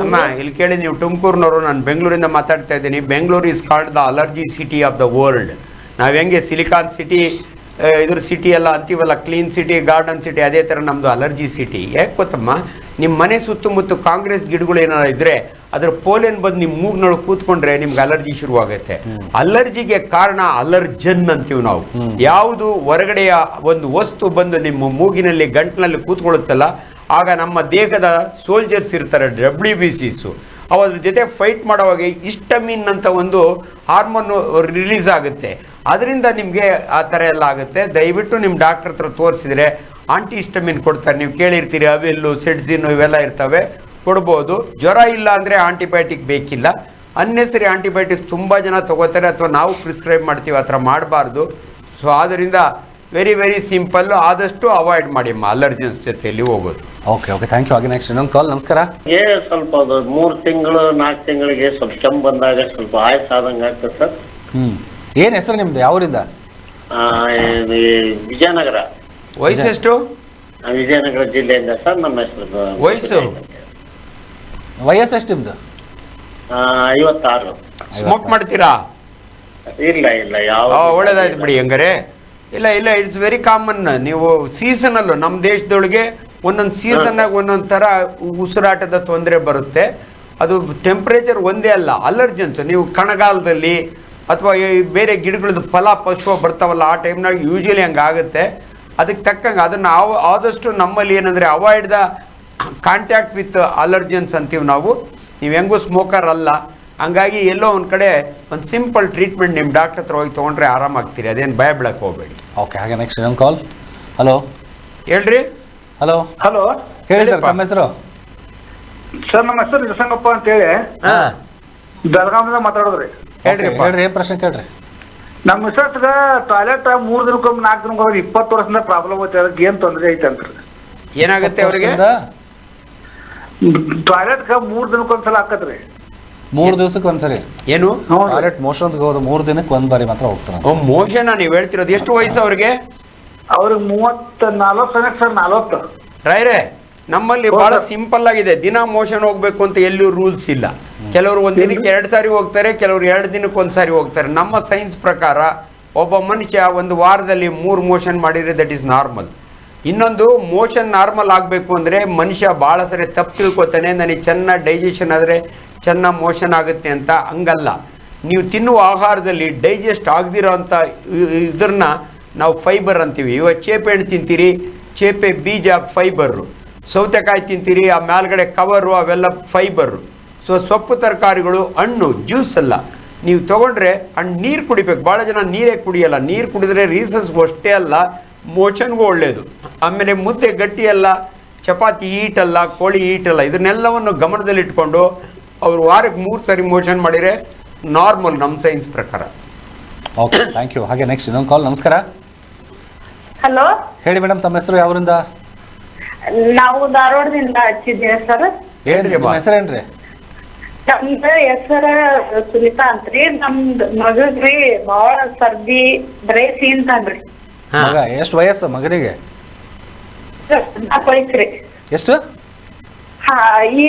S2: ಅಮ್ಮ ಇಲ್ಲಿ ಕೇಳಿ, ನೀವು ತುಮಕೂರಿನವರು, ನಾನು ಬೆಂಗಳೂರಿಂದ ಮಾತಾಡ್ತಾ ಇದ್ದೀನಿ. Bengaluru is called the allergy city of the world. ನಾವು ಹೆಂಗೆ ಸಿಲಿಕಾನ್ ಸಿಟಿ ಇದ್ರ ಸಿಟಿ ಎಲ್ಲ ಅಂತೀವಲ್ಲ, ಕ್ಲೀನ್ ಸಿಟಿ, ಗಾರ್ಡನ್ ಸಿಟಿ, ಅದೇ ಥರ ನಮ್ಮದು ಅಲರ್ಜಿ ಸಿಟಿ. ಯಾಕೆ ಗೊತ್ತಮ್ಮ, ನಿಮ್ಮ ಮನೆ ಸುತ್ತಮುತ್ತ ಕಾಂಗ್ರೆಸ್ ಗಿಡಗಳು ಏನಾರು ಇದ್ರೆ ಅದ್ರ ಪೋಲೆನ್ ಬಂದು ನಿಮ್ಮ ಮೂಗ್ನೊಳಗೆ ಕೂತ್ಕೊಂಡ್ರೆ ನಿಮ್ಗೆ ಅಲರ್ಜಿ ಶುರುವಾಗುತ್ತೆ. ಅಲರ್ಜಿಗೆ ಕಾರಣ ಅಲರ್ಜನ್ ಅಂತೀವಿ ನಾವು. ಯಾವುದು ಹೊರಗಡೆಯ ಒಂದು ವಸ್ತು ಬಂದು ನಿಮ್ಮ ಮೂಗಿನಲ್ಲಿ, ಗಂಟಿನಲ್ಲಿ ಕೂತ್ಕೊಳ್ಳುತ್ತಲ್ಲ, ಆಗ ನಮ್ಮ ದೇಹದ ಸೋಲ್ಜರ್ಸ್ ಇರ್ತಾರೆ, WBCs, ಅವು ಅದ್ರ ಜೊತೆ ಫೈಟ್ ಮಾಡೋವಾಗ ಇಸ್ಟಮಿನ್ ಅಂತ ಒಂದು ಹಾರ್ಮೋನ್ ರಿಲೀಸ್ ಆಗುತ್ತೆ. ಅದರಿಂದ ನಿಮಗೆ ಆ ಥರ ಎಲ್ಲ ಆಗುತ್ತೆ. ದಯವಿಟ್ಟು ನಿಮ್ಮ ಡಾಕ್ಟ್ರ್ ಹತ್ರ ತೋರಿಸಿದ್ರೆ ಆಂಟಿ ಹಿಸ್ಟಮಿನ್ ಕೊಡ್ತಾರೆ. ನೀವು ಕೇಳಿರ್ತೀರಿ, ಅವೆಲ್ಲು, ಸೆಡ್ಜಿನ್ ಇವೆಲ್ಲ ಇರ್ತವೆ, ಕೊಡ್ಬೋದು. ಜ್ವರ ಇಲ್ಲ ಅಂದರೆ ಆಂಟಿಬಯೋಟಿಕ್ ಬೇಕಿಲ್ಲ. ಅನ್ನೆಸರಿ ಆಂಟಿಬಯೋಟಿಕ್ಸ್ ತುಂಬ ಜನ ತೊಗೋತಾರೆ, ಅಥವಾ ನಾವು ಪ್ರಿಸ್ಕ್ರೈಬ್ ಮಾಡ್ತೀವಿ, ಆ ಥರ ಮಾಡಬಾರ್ದು. ಸೊ ಆದ್ದರಿಂದ ವೆರಿ ವೆರಿ ಸಿಂಪಲ್ಲು, ಆದಷ್ಟು ಅವಾಯ್ಡ್ ಮಾಡಿ ಅಮ್ಮ ಅಲರ್ಜನ್ಸ್ ಜೊತೆಯಲ್ಲಿ ಹೋಗೋದು.
S1: Okay okay, thank you. ಹಾಗೆ ನೆಕ್ಸ್ಟ್ ಇನ್ನೊಂದು ಕಾಲ್. ನಮಸ್ಕಾರ.
S6: ಸ್ವಲ್ಪ ಅದು 3 ತಿಂಗಳು 4 ತಿಂಗಳಿಗೆ ಸ್ವಲ್ಪ ಕೆಮ್ಮು ಬಂದಾಗ ಸ್ವಲ್ಪ ಆಯಾಸ ಆದಂಗೆ ಆಗ್ತದೆ ಸರ್.
S1: ಏನು ಹೆಸರು ನಿಮ್ದು? ಯಾವೂರಿಂದ?
S6: ವಿಜಯನಗರ.
S2: ವಯಸ್ಸೆಷ್ಟು?
S6: ವಿಜಯನಗರ ಜಿಲ್ಲೆಯಿಂದ ಸರ್. ನಮ್ಮ ಹೆಸರು
S1: ವಯಸ್ಸೆಷ್ಟು ನಿಮ್ದು?
S6: 56.
S2: ಸ್ಮೋಕ್ ಮಾಡ್ತೀರಾ?
S6: ಇಲ್ಲ ಇಲ್ಲ, ಯಾವ
S2: ಒಳ್ಳೇದಾಯ್ತು ಬಿಡಿ ಹಂಗಾರೆ. ಇಲ್ಲ ಇಲ್ಲ, ಇಟ್ಸ್ ವೆರಿ ಕಾಮನ್. ನೀವು ಸೀಸನಲ್ಲು ನಮ್ಮ ದೇಶದೊಳಗೆ ಒಂದೊಂದು ಸೀಸನ್ನಾಗ ಒಂದೊಂದು ಥರ ಉಸಿರಾಟದ ತೊಂದರೆ ಬರುತ್ತೆ. ಅದು ಟೆಂಪ್ರೇಚರ್ ಒಂದೇ ಅಲ್ಲ, ಅಲರ್ಜನ್ಸ್. ನೀವು ಕಣಗಾಲದಲ್ಲಿ ಅಥವಾ ಬೇರೆ ಗಿಡಗಳದ್ದು ಫಲ ಪಶುವ ಬರ್ತಾವಲ್ಲ, ಆ ಟೈಮ್ನಾಗ ಯೂಶ್ವಲಿ ಹಂಗೆ ಆಗುತ್ತೆ. ಅದಕ್ಕೆ ತಕ್ಕಂಗೆ ಅದನ್ನು ಆದಷ್ಟು ನಮ್ಮಲ್ಲಿ ಏನಂದರೆ avoid the contact with allergens ಅಂತೀವಿ ನಾವು. ನೀವು ಹೆಂಗೂ ಸ್ಮೋಕರ್ ಅಲ್ಲ, ಹಂಗಾಗಿ ಎಲ್ಲೋ ಒಂದು ಕಡೆ ಒಂದು ಸಿಂಪಲ್ ಟ್ರೀಟ್ಮೆಂಟ್ ನಿಮ್ಮ ಡಾಕ್ಟರ್ ಹತ್ರ ಹೋಗಿ ತೊಗೊಂಡ್ರೆ ಆರಾಮಾಗ್ತೀರಿ. ಅದೇನು ಭಯ ಬೀಳಕ್ಕೆ ಹೋಗಬೇಡಿ.
S1: ಓಕೆ, ಹಾಗೆ ನೆಕ್ಸ್ಟ್ ಇನ್ನೊಂದು ಕಾಲ್. ಹಲೋ,
S2: ಹೇಳ್ರಿ.
S4: ಹಲೋ,
S1: ಹೇಳಿ ಸರ್, ತಮ್ಮ ಹೆಸರು?
S4: ಸರ್, ನಮ್ಮ ಹೆಸರು ನಿಸಂಗಪ್ಪ ಅಂತೇಳಿ, ಬೆಳಗಾವಿಂದ ಮಾತಾಡೋದ್ರಿ.
S1: ಹೇಳ್ರಿ ಹೇಳ್ರಿ, ಏನ್ ಪ್ರಶ್ನೆ ಕೇಳ್ರಿ.
S4: ನಮ್ಮ ಮಿಸ್ಸಸ್ಗ ಟಾಯ್ಲೆಟ್ 3 ದಿನಕ್ಕೊಮ್ಮೆ 4 ದಿನಕ್ಕೊಮ್ಮೆ 20 ವರ್ಷದಿಂದ ಪ್ರಾಬ್ಲಮ್ ಐತೆ. ಅದಕ್ಕೆ ಏನ್ ತೊಂದರೆ ಐತೆ ಅಂತ?
S2: ಏನಾಗುತ್ತೆ ಅವ್ರಿಗೆ?
S4: ಟಾಯ್ಲೆಟ್ 3 ದಿನಕ್ಕೊಂದ್ಸಲ ಹಾಕತ್ರಿ.
S1: 3 ದಿವಸಕ್ಕೆ ಒಂದ್ಸರಿ
S2: ಏನು?
S1: ಟಾಯ್ಲೆಟ್ ಮೋಷನ್ಸ್ಗೆ ಹೋದ 3 ದಿನಕ್ಕೆ ಒಂದ್ ಬಾರಿ ಮಾತ್ರ ಹೋಗ್ತಾರೆ.
S2: ಮೋಷನ್ ನೀವು ಹೇಳ್ತಿರೋದು? ಎಷ್ಟು ವಯಸ್ಸು ಅವ್ರಿಗೆ?
S4: ಅವ್ರಿಗೆ 40 ಸರ್. 40.
S2: ರಾಯ್ರೆ, ನಮ್ಮಲ್ಲಿ ಬಹಳ ಸಿಂಪಲ್ ಆಗಿದೆ. ದಿನ ಮೋಷನ್ ಹೋಗ್ಬೇಕು ಅಂತ ಎಲ್ಲೂ ರೂಲ್ಸ್ ಇಲ್ಲ. ಕೆಲವರು 1 ದಿನಕ್ಕೆ 2 ಸಾರಿ ಹೋಗ್ತಾರೆ, ಕೆಲವರು 2 ದಿನಕ್ಕೆ 1 ಸಾರಿ ಹೋಗ್ತಾರೆ. ನಮ್ಮ ಸೈನ್ಸ್ ಪ್ರಕಾರ ಒಬ್ಬ ಮನುಷ್ಯ 1 ವಾರದಲ್ಲಿ 3 ಮೋಷನ್ ಮಾಡಿದರೆ ದಟ್ ಈಸ್ ನಾರ್ಮಲ್. ಇನ್ನೊಂದು, ಮೋಷನ್ ನಾರ್ಮಲ್ ಆಗಬೇಕು ಅಂದರೆ ಮನುಷ್ಯ ಭಾಳ ಸರಿ ತಪ್ಪು ತಿಳ್ಕೊತಾನೆ, ನನಗೆ ಚೆನ್ನಾಗಿ ಡೈಜೆಷನ್ ಆದರೆ ಚೆನ್ನಾಗಿ ಮೋಷನ್ ಆಗುತ್ತೆ ಅಂತ. ಹಂಗಲ್ಲ. ನೀವು ತಿನ್ನುವ ಆಹಾರದಲ್ಲಿ ಡೈಜೆಸ್ಟ್ ಆಗದಿರೋ ಅಂಥ ಇದನ್ನ ನಾವು ಫೈಬರ್ ಅಂತೀವಿ. ಇವಾಗ ಚೇಪೆ ಹಣ್ಣು ತಿಂತೀರಿ, ಚೇಪೆ ಬೀಜ ಫೈಬರು. ಸೌತೆಕಾಯಿ ತಿಂತೀರಿ, ಆ ಮೇಲ್ಗಡೆ ಕವರು, ಅವೆಲ್ಲ ಫೈಬರು. ಸೊ ಸೊಪ್ಪು ತರಕಾರಿಗಳು, ಹಣ್ಣು, ಜ್ಯೂಸ್ ಎಲ್ಲ ನೀವು ತೊಗೊಂಡ್ರೆ ಅಂಡ್ ನೀರು ಕುಡಿಬೇಕು. ಭಾಳ ಜನ ನೀರೇ ಕುಡಿಯಲ್ಲ. ನೀರು ಕುಡಿದ್ರೆ ರೀಸಸ್ಗೂ ಅಷ್ಟೇ ಅಲ್ಲ, ಮೋಷನ್ಗೂ ಒಳ್ಳೆಯದು. ಆಮೇಲೆ ಮುದ್ದೆ ಗಟ್ಟಿ ಅಲ್ಲ, ಚಪಾತಿ ಈಟಲ್ಲ, ಕೋಳಿ ಈಟಲ್ಲ. ಇದನ್ನೆಲ್ಲವನ್ನು ಗಮನದಲ್ಲಿಟ್ಕೊಂಡು ಅವರು ವಾರಕ್ಕೆ 3 ಸರಿ ಮೋಷನ್ ಮಾಡಿದರೆ ನಾರ್ಮಲ್ ನಮ್ಮ ಸೈನ್ಸ್ ಪ್ರಕಾರ.
S1: Okay, thank you. ಹಾಗೆ ನೆಕ್ಸ್ಟ್ ಇನ್ನೊಂದು ಕಾಲ್. ನಮಸ್ಕಾರ.
S3: ಹಲೋ,
S1: ಹೇಳಿ ಮೇಡಮ್, ತಮ್ಮ ಹೆಸರು ಯಾವರಿಂದ?
S3: ನಾವು ಧಾರವಾಡದಿಂದ ಹಚ್ಚಿದ್ದೇವೆ ಸರ್.
S1: ಏನ್ರಿ ನಿಮ್ಮ ಹೆಸರೇನ್ರಿ?
S3: ನಮ್ದು ಹೆಸರ ಸುನೀತಾ ಅಂತ್ರಿ. ನಮ್ದು ಮಗಗ್ರಿ ಬಾಳ ಸರ್ದಿ ಬರೇ ಸೀನ್ತಾನ್ರಿ.
S1: ಮಗ ಎಷ್ಟು ವಯಸ್ಸು ಮಗನಿಗೆ?
S3: 4 ವಯಸ್ಸ್ರಿ.
S1: ಎಷ್ಟು?
S3: ಈ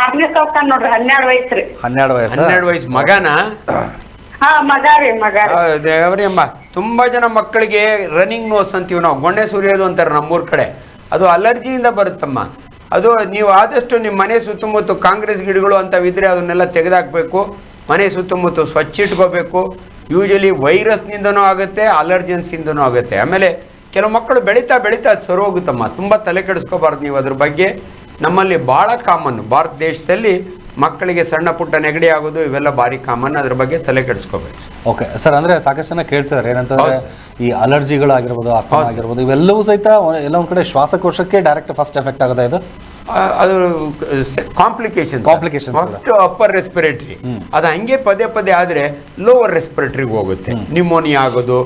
S3: 6ನೇ ಕಲ್ತಾನ ನೋಡ್ರಿ, 12 ವಯಸ್ಸ್ರಿ.
S1: 12
S2: ವಯಸ್ಸು ಮಗನ?
S3: ಮಗ ರೀ, ಮಗ.
S2: ದೇವರಮ್ಮ, ತುಂಬ ಜನ ಮಕ್ಕಳಿಗೆ ರನ್ನಿಂಗ್ ನೋಸ್ ಅಂತೀವಿ ನಾವು, ಗೊಣ್ಣೆ ಸುರಿಯೋದು ಅಂತಾರೆ ನಮ್ಮೂರ ಕಡೆ. ಅದು ಅಲರ್ಜಿಯಿಂದ ಬರುತ್ತಮ್ಮ. ಅದು ನೀವು ಆದಷ್ಟು ನಿಮ್ಮ ಮನೆ ಸುತ್ತಮುತ್ತ ಕಾಂಗ್ರೆಸ್ ಗಿಡಗಳು ಅಂತವಿದ್ರೆ ಅದನ್ನೆಲ್ಲ ತೆಗೆದಾಕಬೇಕು. ಮನೆ ಸುತ್ತಮುತ್ತ ಸ್ವಚ್ಛ ಇಟ್ಕೋಬೇಕು. ಯೂಶಲಿ ವೈರಸ್ನಿಂದನೂ ಆಗುತ್ತೆ, ಅಲರ್ಜೆನ್ಸಿಂದನೂ ಆಗುತ್ತೆ. ಆಮೇಲೆ ಕೆಲವು ಮಕ್ಕಳು ಬೆಳೀತಾ ಅದು ಸರಿ ಹೋಗುತ್ತಮ್ಮ. ತುಂಬ ತಲೆ ಕೆಡಿಸ್ಕೋಬಾರ್ದು ನೀವು ಅದ್ರ ಬಗ್ಗೆ. ನಮ್ಮಲ್ಲಿ ಭಾಳ ಕಾಮನ್, ಭಾರತ ದೇಶದಲ್ಲಿ ಮಕ್ಕಳಿಗೆ ಸಣ್ಣ ಪುಟ್ಟ ನೆಗಡಿ ಆಗೋದು ಇವೆಲ್ಲ ಭಾರಿ ಕಾಮನ್. ಅದ್ರ ಬಗ್ಗೆ ತಲೆ ಕೆಡಿಸ್ಕೋಬೇಕು.
S1: ಓಕೆ ಸರ್, ಅಂದರೆ ಸಾಕಷ್ಟು ಜನ ಕೇಳ್ತಿದ್ದಾರೆ ಏನಂತಂದರೆ ಈ ಅಲರ್ಜಿಗಳಾಗಿರ್ಬೋದು, ಆಸ್ತಮಾ ಆಗಿರ್ಬೋದು, ಇವೆಲ್ಲವೂ ಸಹಿತ ಎಲ್ಲ ಒಂದು ಕಡೆ ಶ್ವಾಸಕೋಶಕ್ಕೆ ಡೈರೆಕ್ಟ್ ಫಸ್ಟ್ ಎಫೆಕ್ಟ್ ಆಗೋದು. ಇದು
S2: ಅದು ಕಾಂಪ್ಲಿಕೇಶನ್ ಫಸ್ಟ್ ಅಪ್ಪರ್ ರೆಸ್ಪಿರೇಟರಿ. ಅದು ಹಂಗೆ ಪದೇ ಆದರೆ ಲೋವರ್ ರೆಸ್ಪಿರೇಟರಿಗೆ ಹೋಗುತ್ತೆ. ನ್ಯೂಮೋನಿಯಾ ಆಗೋದು,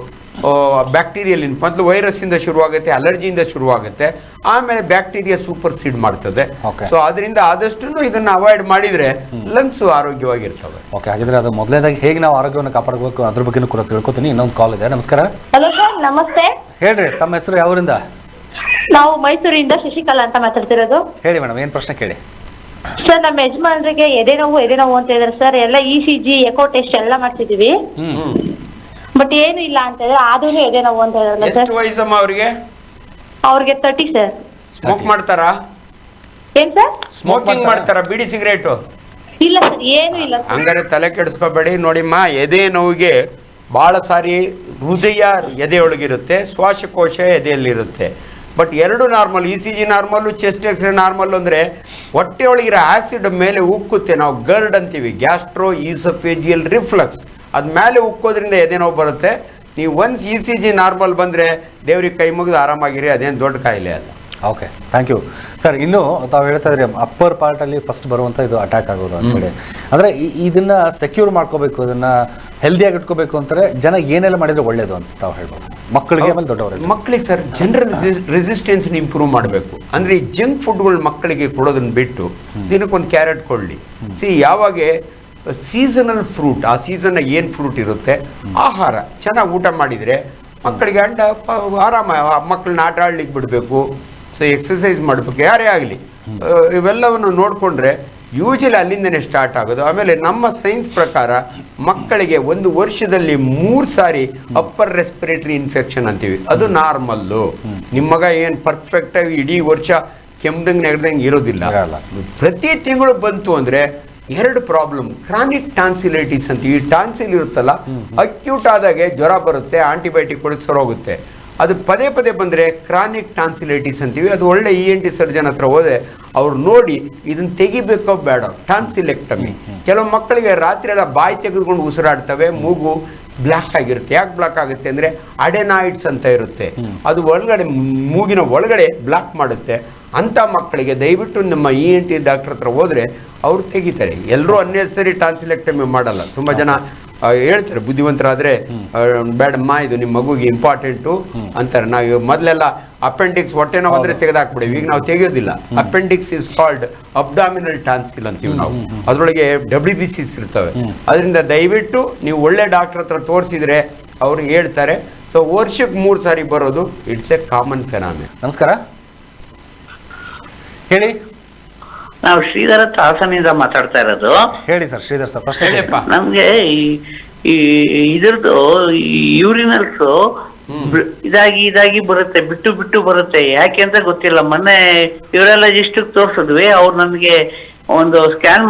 S2: ಬ್ಯಾಕ್ಟೀರಿಯಲ್ ಮೊದಲು ವೈರಸ್ಸಿಂದ ಶುರುವಾಗುತ್ತೆ, ಅಲರ್ಜಿಯಿಂದ ಶುರುವಾಗುತ್ತೆ, ಆಮೇಲೆ ಬ್ಯಾಕ್ಟೀರಿಯಾ ಸೂಪರ್ ಸೀಡ್ ಮಾಡ್ತದೆ. ಸೊ ಅದರಿಂದ ಆದಷ್ಟು ಇದನ್ನ ಅವಾಯ್ಡ್ ಮಾಡಿದ್ರೆ ಲಂಗ್ಸ್ ಆರೋಗ್ಯವಾಗಿರ್ತವೆ.
S1: ಓಕೆ, ಹಾಗಿದ್ರೆ ಅದು ಮೊದಲನೇದಾಗಿ ಹೇಗೆ ನಾವು ಆರೋಗ್ಯವನ್ನು ಕಾಪಾಡಬೇಕು ಅದ್ರ ಬಗ್ಗೆ ಕೂಡ ತಿಳ್ಕೊತೀನಿ. ಇನ್ನೊಂದು ಕಾಲ್ ಇದೆ. ನಮಸ್ಕಾರ.
S5: ಹಲೋ ಸರ್, ನಮಸ್ತೆ.
S1: ಹೇಳ್ರಿ, ತಮ್ಮ ಹೆಸರು ಯಾವರಿಂದ?
S5: ನಾವು ಮೈಸೂರಿಂದ ಶಶಿಕಲಾ ಅಂತ ಮಾತಾಡ್ತಿರೋದು.
S1: ಹೇಳಿ ಮೇಡಮ್, ಏನು ಪ್ರಶ್ನೆ ಕೇಳಿ.
S5: ಸರ್, ನಮ್ಮ ಯಜಮಾನ್ರಿಗೆ ಎದೆ ನೋವು ಅಂತ ಹೇಳಿದ್ರೆ ಸರ್, ಎಲ್ಲ ECG ಎಕೋ ಟೆಸ್ಟ್ ಎಲ್ಲ ಮಾಡ್ತಿದೀವಿ, ಬಟ್ ಏನು ಇಲ್ಲ ಅಂತ ಹೇಳಿದ್ರೆ ಆದ್ರೂ ಎದೆ ನೋವು ಅಂತ ಹೇಳಿದ್ರಲ್ಲ ಸರ್.
S2: ಎಷ್ಟು ವಯಸ್ಸಮ್ಮ ಅವ್ರಿಗೆ?
S5: ಅವ್ರಿಗೆ 30 ಸರ್.
S2: ಸ್ಮೋಕ್ ಮಾಡ್ತಾರಾ?
S5: ಏನ್ ಸರ್?
S2: ಸ್ಮೋಕಿಂಗ್ ಮಾಡ್ತಾರಾ? ಬಿಡಿ ಸಿಗರೇಟು?
S5: ಇಲ್ಲ ಸರ್, ಏನು ಇಲ್ಲ.
S2: ಹಂಗಾರೆ ತಲೆ ಕೆಡಿಸ್ಕೋಬೇಡಿ. ನೋಡಿಮ್ಮ, ಎದೆ ನೋವಿಗೆ ಭಾಳ ಸಾರಿ ಹೃದಯ ಎದೆಯೊಳಗಿರುತ್ತೆ, ಶ್ವಾಸಕೋಶ ಎದೆಯಲ್ಲಿರುತ್ತೆ. ಬಟ್ ಎರಡು normal. ECG normal, chest x-ray normal. ಅಂದರೆ ಹೊಟ್ಟೆಯೊಳಗಿರೋ ಆ್ಯಸಿಡ್ ಮೇಲೆ ಉಕ್ಕುತ್ತೆ. ನಾವು ಗರ್ಡ್ ಅಂತೀವಿ, ಗ್ಯಾಸ್ಟ್ರೋ ಈಸೋಫೇಜಿಯಲ್ ರಿಫ್ಲಕ್ಸ್. ಅದು ಮೇಲೆ ಉಕ್ಕೋದ್ರಿಂದ ಎದೆ ನೋವು ಬರುತ್ತೆ. ನೀವು ಒನ್ಸ್ ECG ನಾರ್ಮಲ್ ಬಂದರೆ ದೇವ್ರಿಗೆ ಕೈ ಮುಗಿದು ಆರಾಮಾಗಿರಿ, ಅದೇನು ದೊಡ್ಡ ಕಾಯಿಲೆ ಅಲ್ಲ.
S1: Okay, thank you sir. ಇನ್ನು ತಾವು ಹೇಳ್ತಾ ಇದ್ರಿ ಅಪ್ಪರ್ ಪಾರ್ಟಲ್ಲಿ ಫಸ್ಟ್ ಬರುವಂಥ ಇದು ಅಟ್ಯಾಕ್ ಆಗೋದು ಅಂತೇಳಿ. ಅಂದರೆ ಇದನ್ನು ಸೆಕ್ಯೂರ್ ಮಾಡ್ಕೋಬೇಕು, ಇದನ್ನು ಹೆಲ್ದಿಯಾಗಿ ಇಟ್ಕೋಬೇಕು ಅಂತಾರೆ ಜನ ಏನೆಲ್ಲ ಮಾಡಿದರೆ ಒಳ್ಳೇದು ಅಂತ ತಾವು ಹೇಳ್ಬೋದು, ಮಕ್ಕಳಿಗೆ ಆಮೇಲೆ ದೊಡ್ಡವರಿಗೆ?
S2: ಮಕ್ಕಳಿಗೆ ಸರ್ ಜನರಲ್ ರೆಸಿಸ್ಟೆನ್ಸ್ನ ಇಂಪ್ರೂವ್ ಮಾಡಬೇಕು. ಅಂದರೆ ಈ ಜಂಕ್ ಫುಡ್ಗಳು ಮಕ್ಕಳಿಗೆ ಕೊಡೋದನ್ನು ಬಿಟ್ಟು ದಿನಕ್ಕೊಂದು ಕ್ಯಾರೆಟ್ ಕೊಡಲಿ. ಯಾವಾಗ ಸೀಸನಲ್ ಫ್ರೂಟ್, ಆ ಸೀಸನ್ನ ಏನು ಫ್ರೂಟ್ ಇರುತ್ತೆ, ಆಹಾರ ಚೆನ್ನಾಗಿ ಊಟ ಮಾಡಿದರೆ ಮಕ್ಕಳಿಗೆ ಆರಾಮ. ಮಕ್ಕಳನ್ನ ಆಟ ಆಡ್ಲಿಕ್ಕೆ ಬಿಡಬೇಕು, ಸೊ ಎಕ್ಸಸೈಸ್ ಮಾಡಬೇಕು, ಯಾರೇ ಆಗಲಿ. ಇವೆಲ್ಲವನ್ನು ನೋಡಿಕೊಂಡ್ರೆ ಯೂಶಲಿ ಅಲ್ಲಿಂದನೇ ಸ್ಟಾರ್ಟ್ ಆಗೋದು. ಆಮೇಲೆ ನಮ್ಮ ಸೈನ್ಸ್ ಪ್ರಕಾರ ಮಕ್ಕಳಿಗೆ 1 ವರ್ಷದಲ್ಲಿ 3 ಸಾರಿ ಅಪ್ಪರ್ ರೆಸ್ಪಿರೇಟರಿ ಇನ್ಫೆಕ್ಷನ್ ಅಂತೀವಿ, ಅದು ನಾರ್ಮಲ್ಲು. ನಿಮ್ಮ ಮಗ ಏನು ಪರ್ಫೆಕ್ಟಾಗಿ ಇಡೀ ವರ್ಷ ಕೆಮ್ದಂಗೆ ನೆಗದಂಗೆ ಇರೋದಿಲ್ಲ. ಪ್ರತಿ ತಿಂಗಳು ಬಂತು ಅಂದರೆ 2 ಪ್ರಾಬ್ಲಮ್. ಕ್ರಾನಿಕ್ ಟಾನ್ಸಿಲೈಟಿಸ್ ಅಂತೀವಿ. ಈ ಟಾನ್ಸಿಲ್ ಇರುತ್ತಲ್ಲ, ಅಕ್ಯೂಟ್ ಆದಾಗೆ ಜ್ವರ ಬರುತ್ತೆ, ಆಂಟಿಬಯೋಟಿಕ್ ಕೊಡಿ ಸರೋಗುತ್ತೆ. ಅದು ಪದೇ ಬಂದರೆ ಕ್ರಾನಿಕ್ ಟಾನ್ಸಿಲೈಟಿಸ್ ಅಂತೀವಿ. ಅದು ಒಳ್ಳೆ ENT ಸರ್ಜನ್ ಹತ್ರ ಹೋದೆ, ಅವ್ರು ನೋಡಿ ಇದನ್ನು ತೆಗಿಬೇಕೋ ಬೇಡ, ಟಾನ್ಸಿಲೆಕ್ಟಮಿ. ಕೆಲವು ಮಕ್ಕಳಿಗೆ ರಾತ್ರಿ ಎಲ್ಲ ಬಾಯಿ ತೆಗೆದುಕೊಂಡು ಉಸಿರಾಡ್ತವೆ, ಮೂಗು ಬ್ಲ್ಯಾಕ್ ಆಗಿರುತ್ತೆ. ಯಾಕೆ ಬ್ಲ್ಯಾಕ್ ಆಗುತ್ತೆ ಅಂದರೆ ಅಡೆನಾಯ್ಡ್ಸ್ ಅಂತ ಇರುತ್ತೆ, ಅದು ಒಳಗಡೆ ಮೂಗಿನ ಒಳಗಡೆ ಬ್ಲಾಕ್ ಮಾಡುತ್ತೆ. ಅಂಥ ಮಕ್ಕಳಿಗೆ ದಯವಿಟ್ಟು ನಮ್ಮ ENT ಡಾಕ್ಟರ್ ಹತ್ರ ಹೋದರೆ ಅವ್ರು ತೆಗಿತಾರೆ. ಎಲ್ಲರೂ ಅನ್ನೆಸರಿ ಟಾನ್ಸಿಲೆಕ್ಟಮಿ ಮಾಡಲ್ಲ. ತುಂಬ ಜನ ಹೇಳ್ತಾರೆ ಬುದ್ಧಿವಂತರಾದರೆ, ಬೇಡಮ್ಮ ಇದು ನಿಮ್ಮ ಮಗುಗೆ ಇಂಪಾರ್ಟೆಂಟು ಅಂತಾರೆ. ನಾವು ಮೊದಲೆಲ್ಲ ಅಪೆಂಡಿಕ್ಸ್ ಹೊಟ್ಟೆ ನೋವು ಅಂದರೆ ತೆಗೆದಾಕ್ಬಿಡೀವಿ, ಈಗ ನಾವು ತೆಗೆಯೋದಿಲ್ಲ. Appendix is called abdominal tonsil ಅಂತೀವಿ ನಾವು. ಅದರೊಳಗೆ WBCs ಇರ್ತವೆ. ಅದರಿಂದ ದಯವಿಟ್ಟು ನೀವು ಒಳ್ಳೆ ಡಾಕ್ಟರ್ ಹತ್ರ ತೋರಿಸಿದ್ರೆ ಅವ್ರು ಹೇಳ್ತಾರೆ. ಸೊ ವರ್ಷಕ್ಕೆ 3 ಸಾರಿ ಬರೋದು ಇಟ್ಸ್ ಎ ಕಾಮನ್ ಫೆನಾಮಿನನ್.
S1: ನಮಸ್ಕಾರ, ಹೇಳಿ.
S7: ನಾವು ಶ್ರೀಧರ ಹಾಸನಿಂದ ಮಾತಾಡ್ತಾ ಇರೋದು.
S1: ಹೇಳಿ ಸರ್, ಶ್ರೀಧರ್ ಸರ್, ಪ್ರಶ್ನೆ ಹೇಳಿಪ್ಪ.
S7: ನಮ್ಗೆ ಈ ಇದ್ರದ್ದು ಯೂರಿನಲ್ಸ್ ಇದಾಗಿ ಬರುತ್ತೆ, ಬಿಟ್ಟು ಬರುತ್ತೆ. ಯಾಕೆ ಅಂತ ಗೊತ್ತಿಲ್ಲ. ಮೊನ್ನೆ ಯೂರಾಲಜಿಸ್ಟ್ ತೋರ್ಸಿದ್ವಿ, ಅವ್ರು ನಮ್ಗೆ ಒಂದು ಸ್ಕ್ಯಾನ್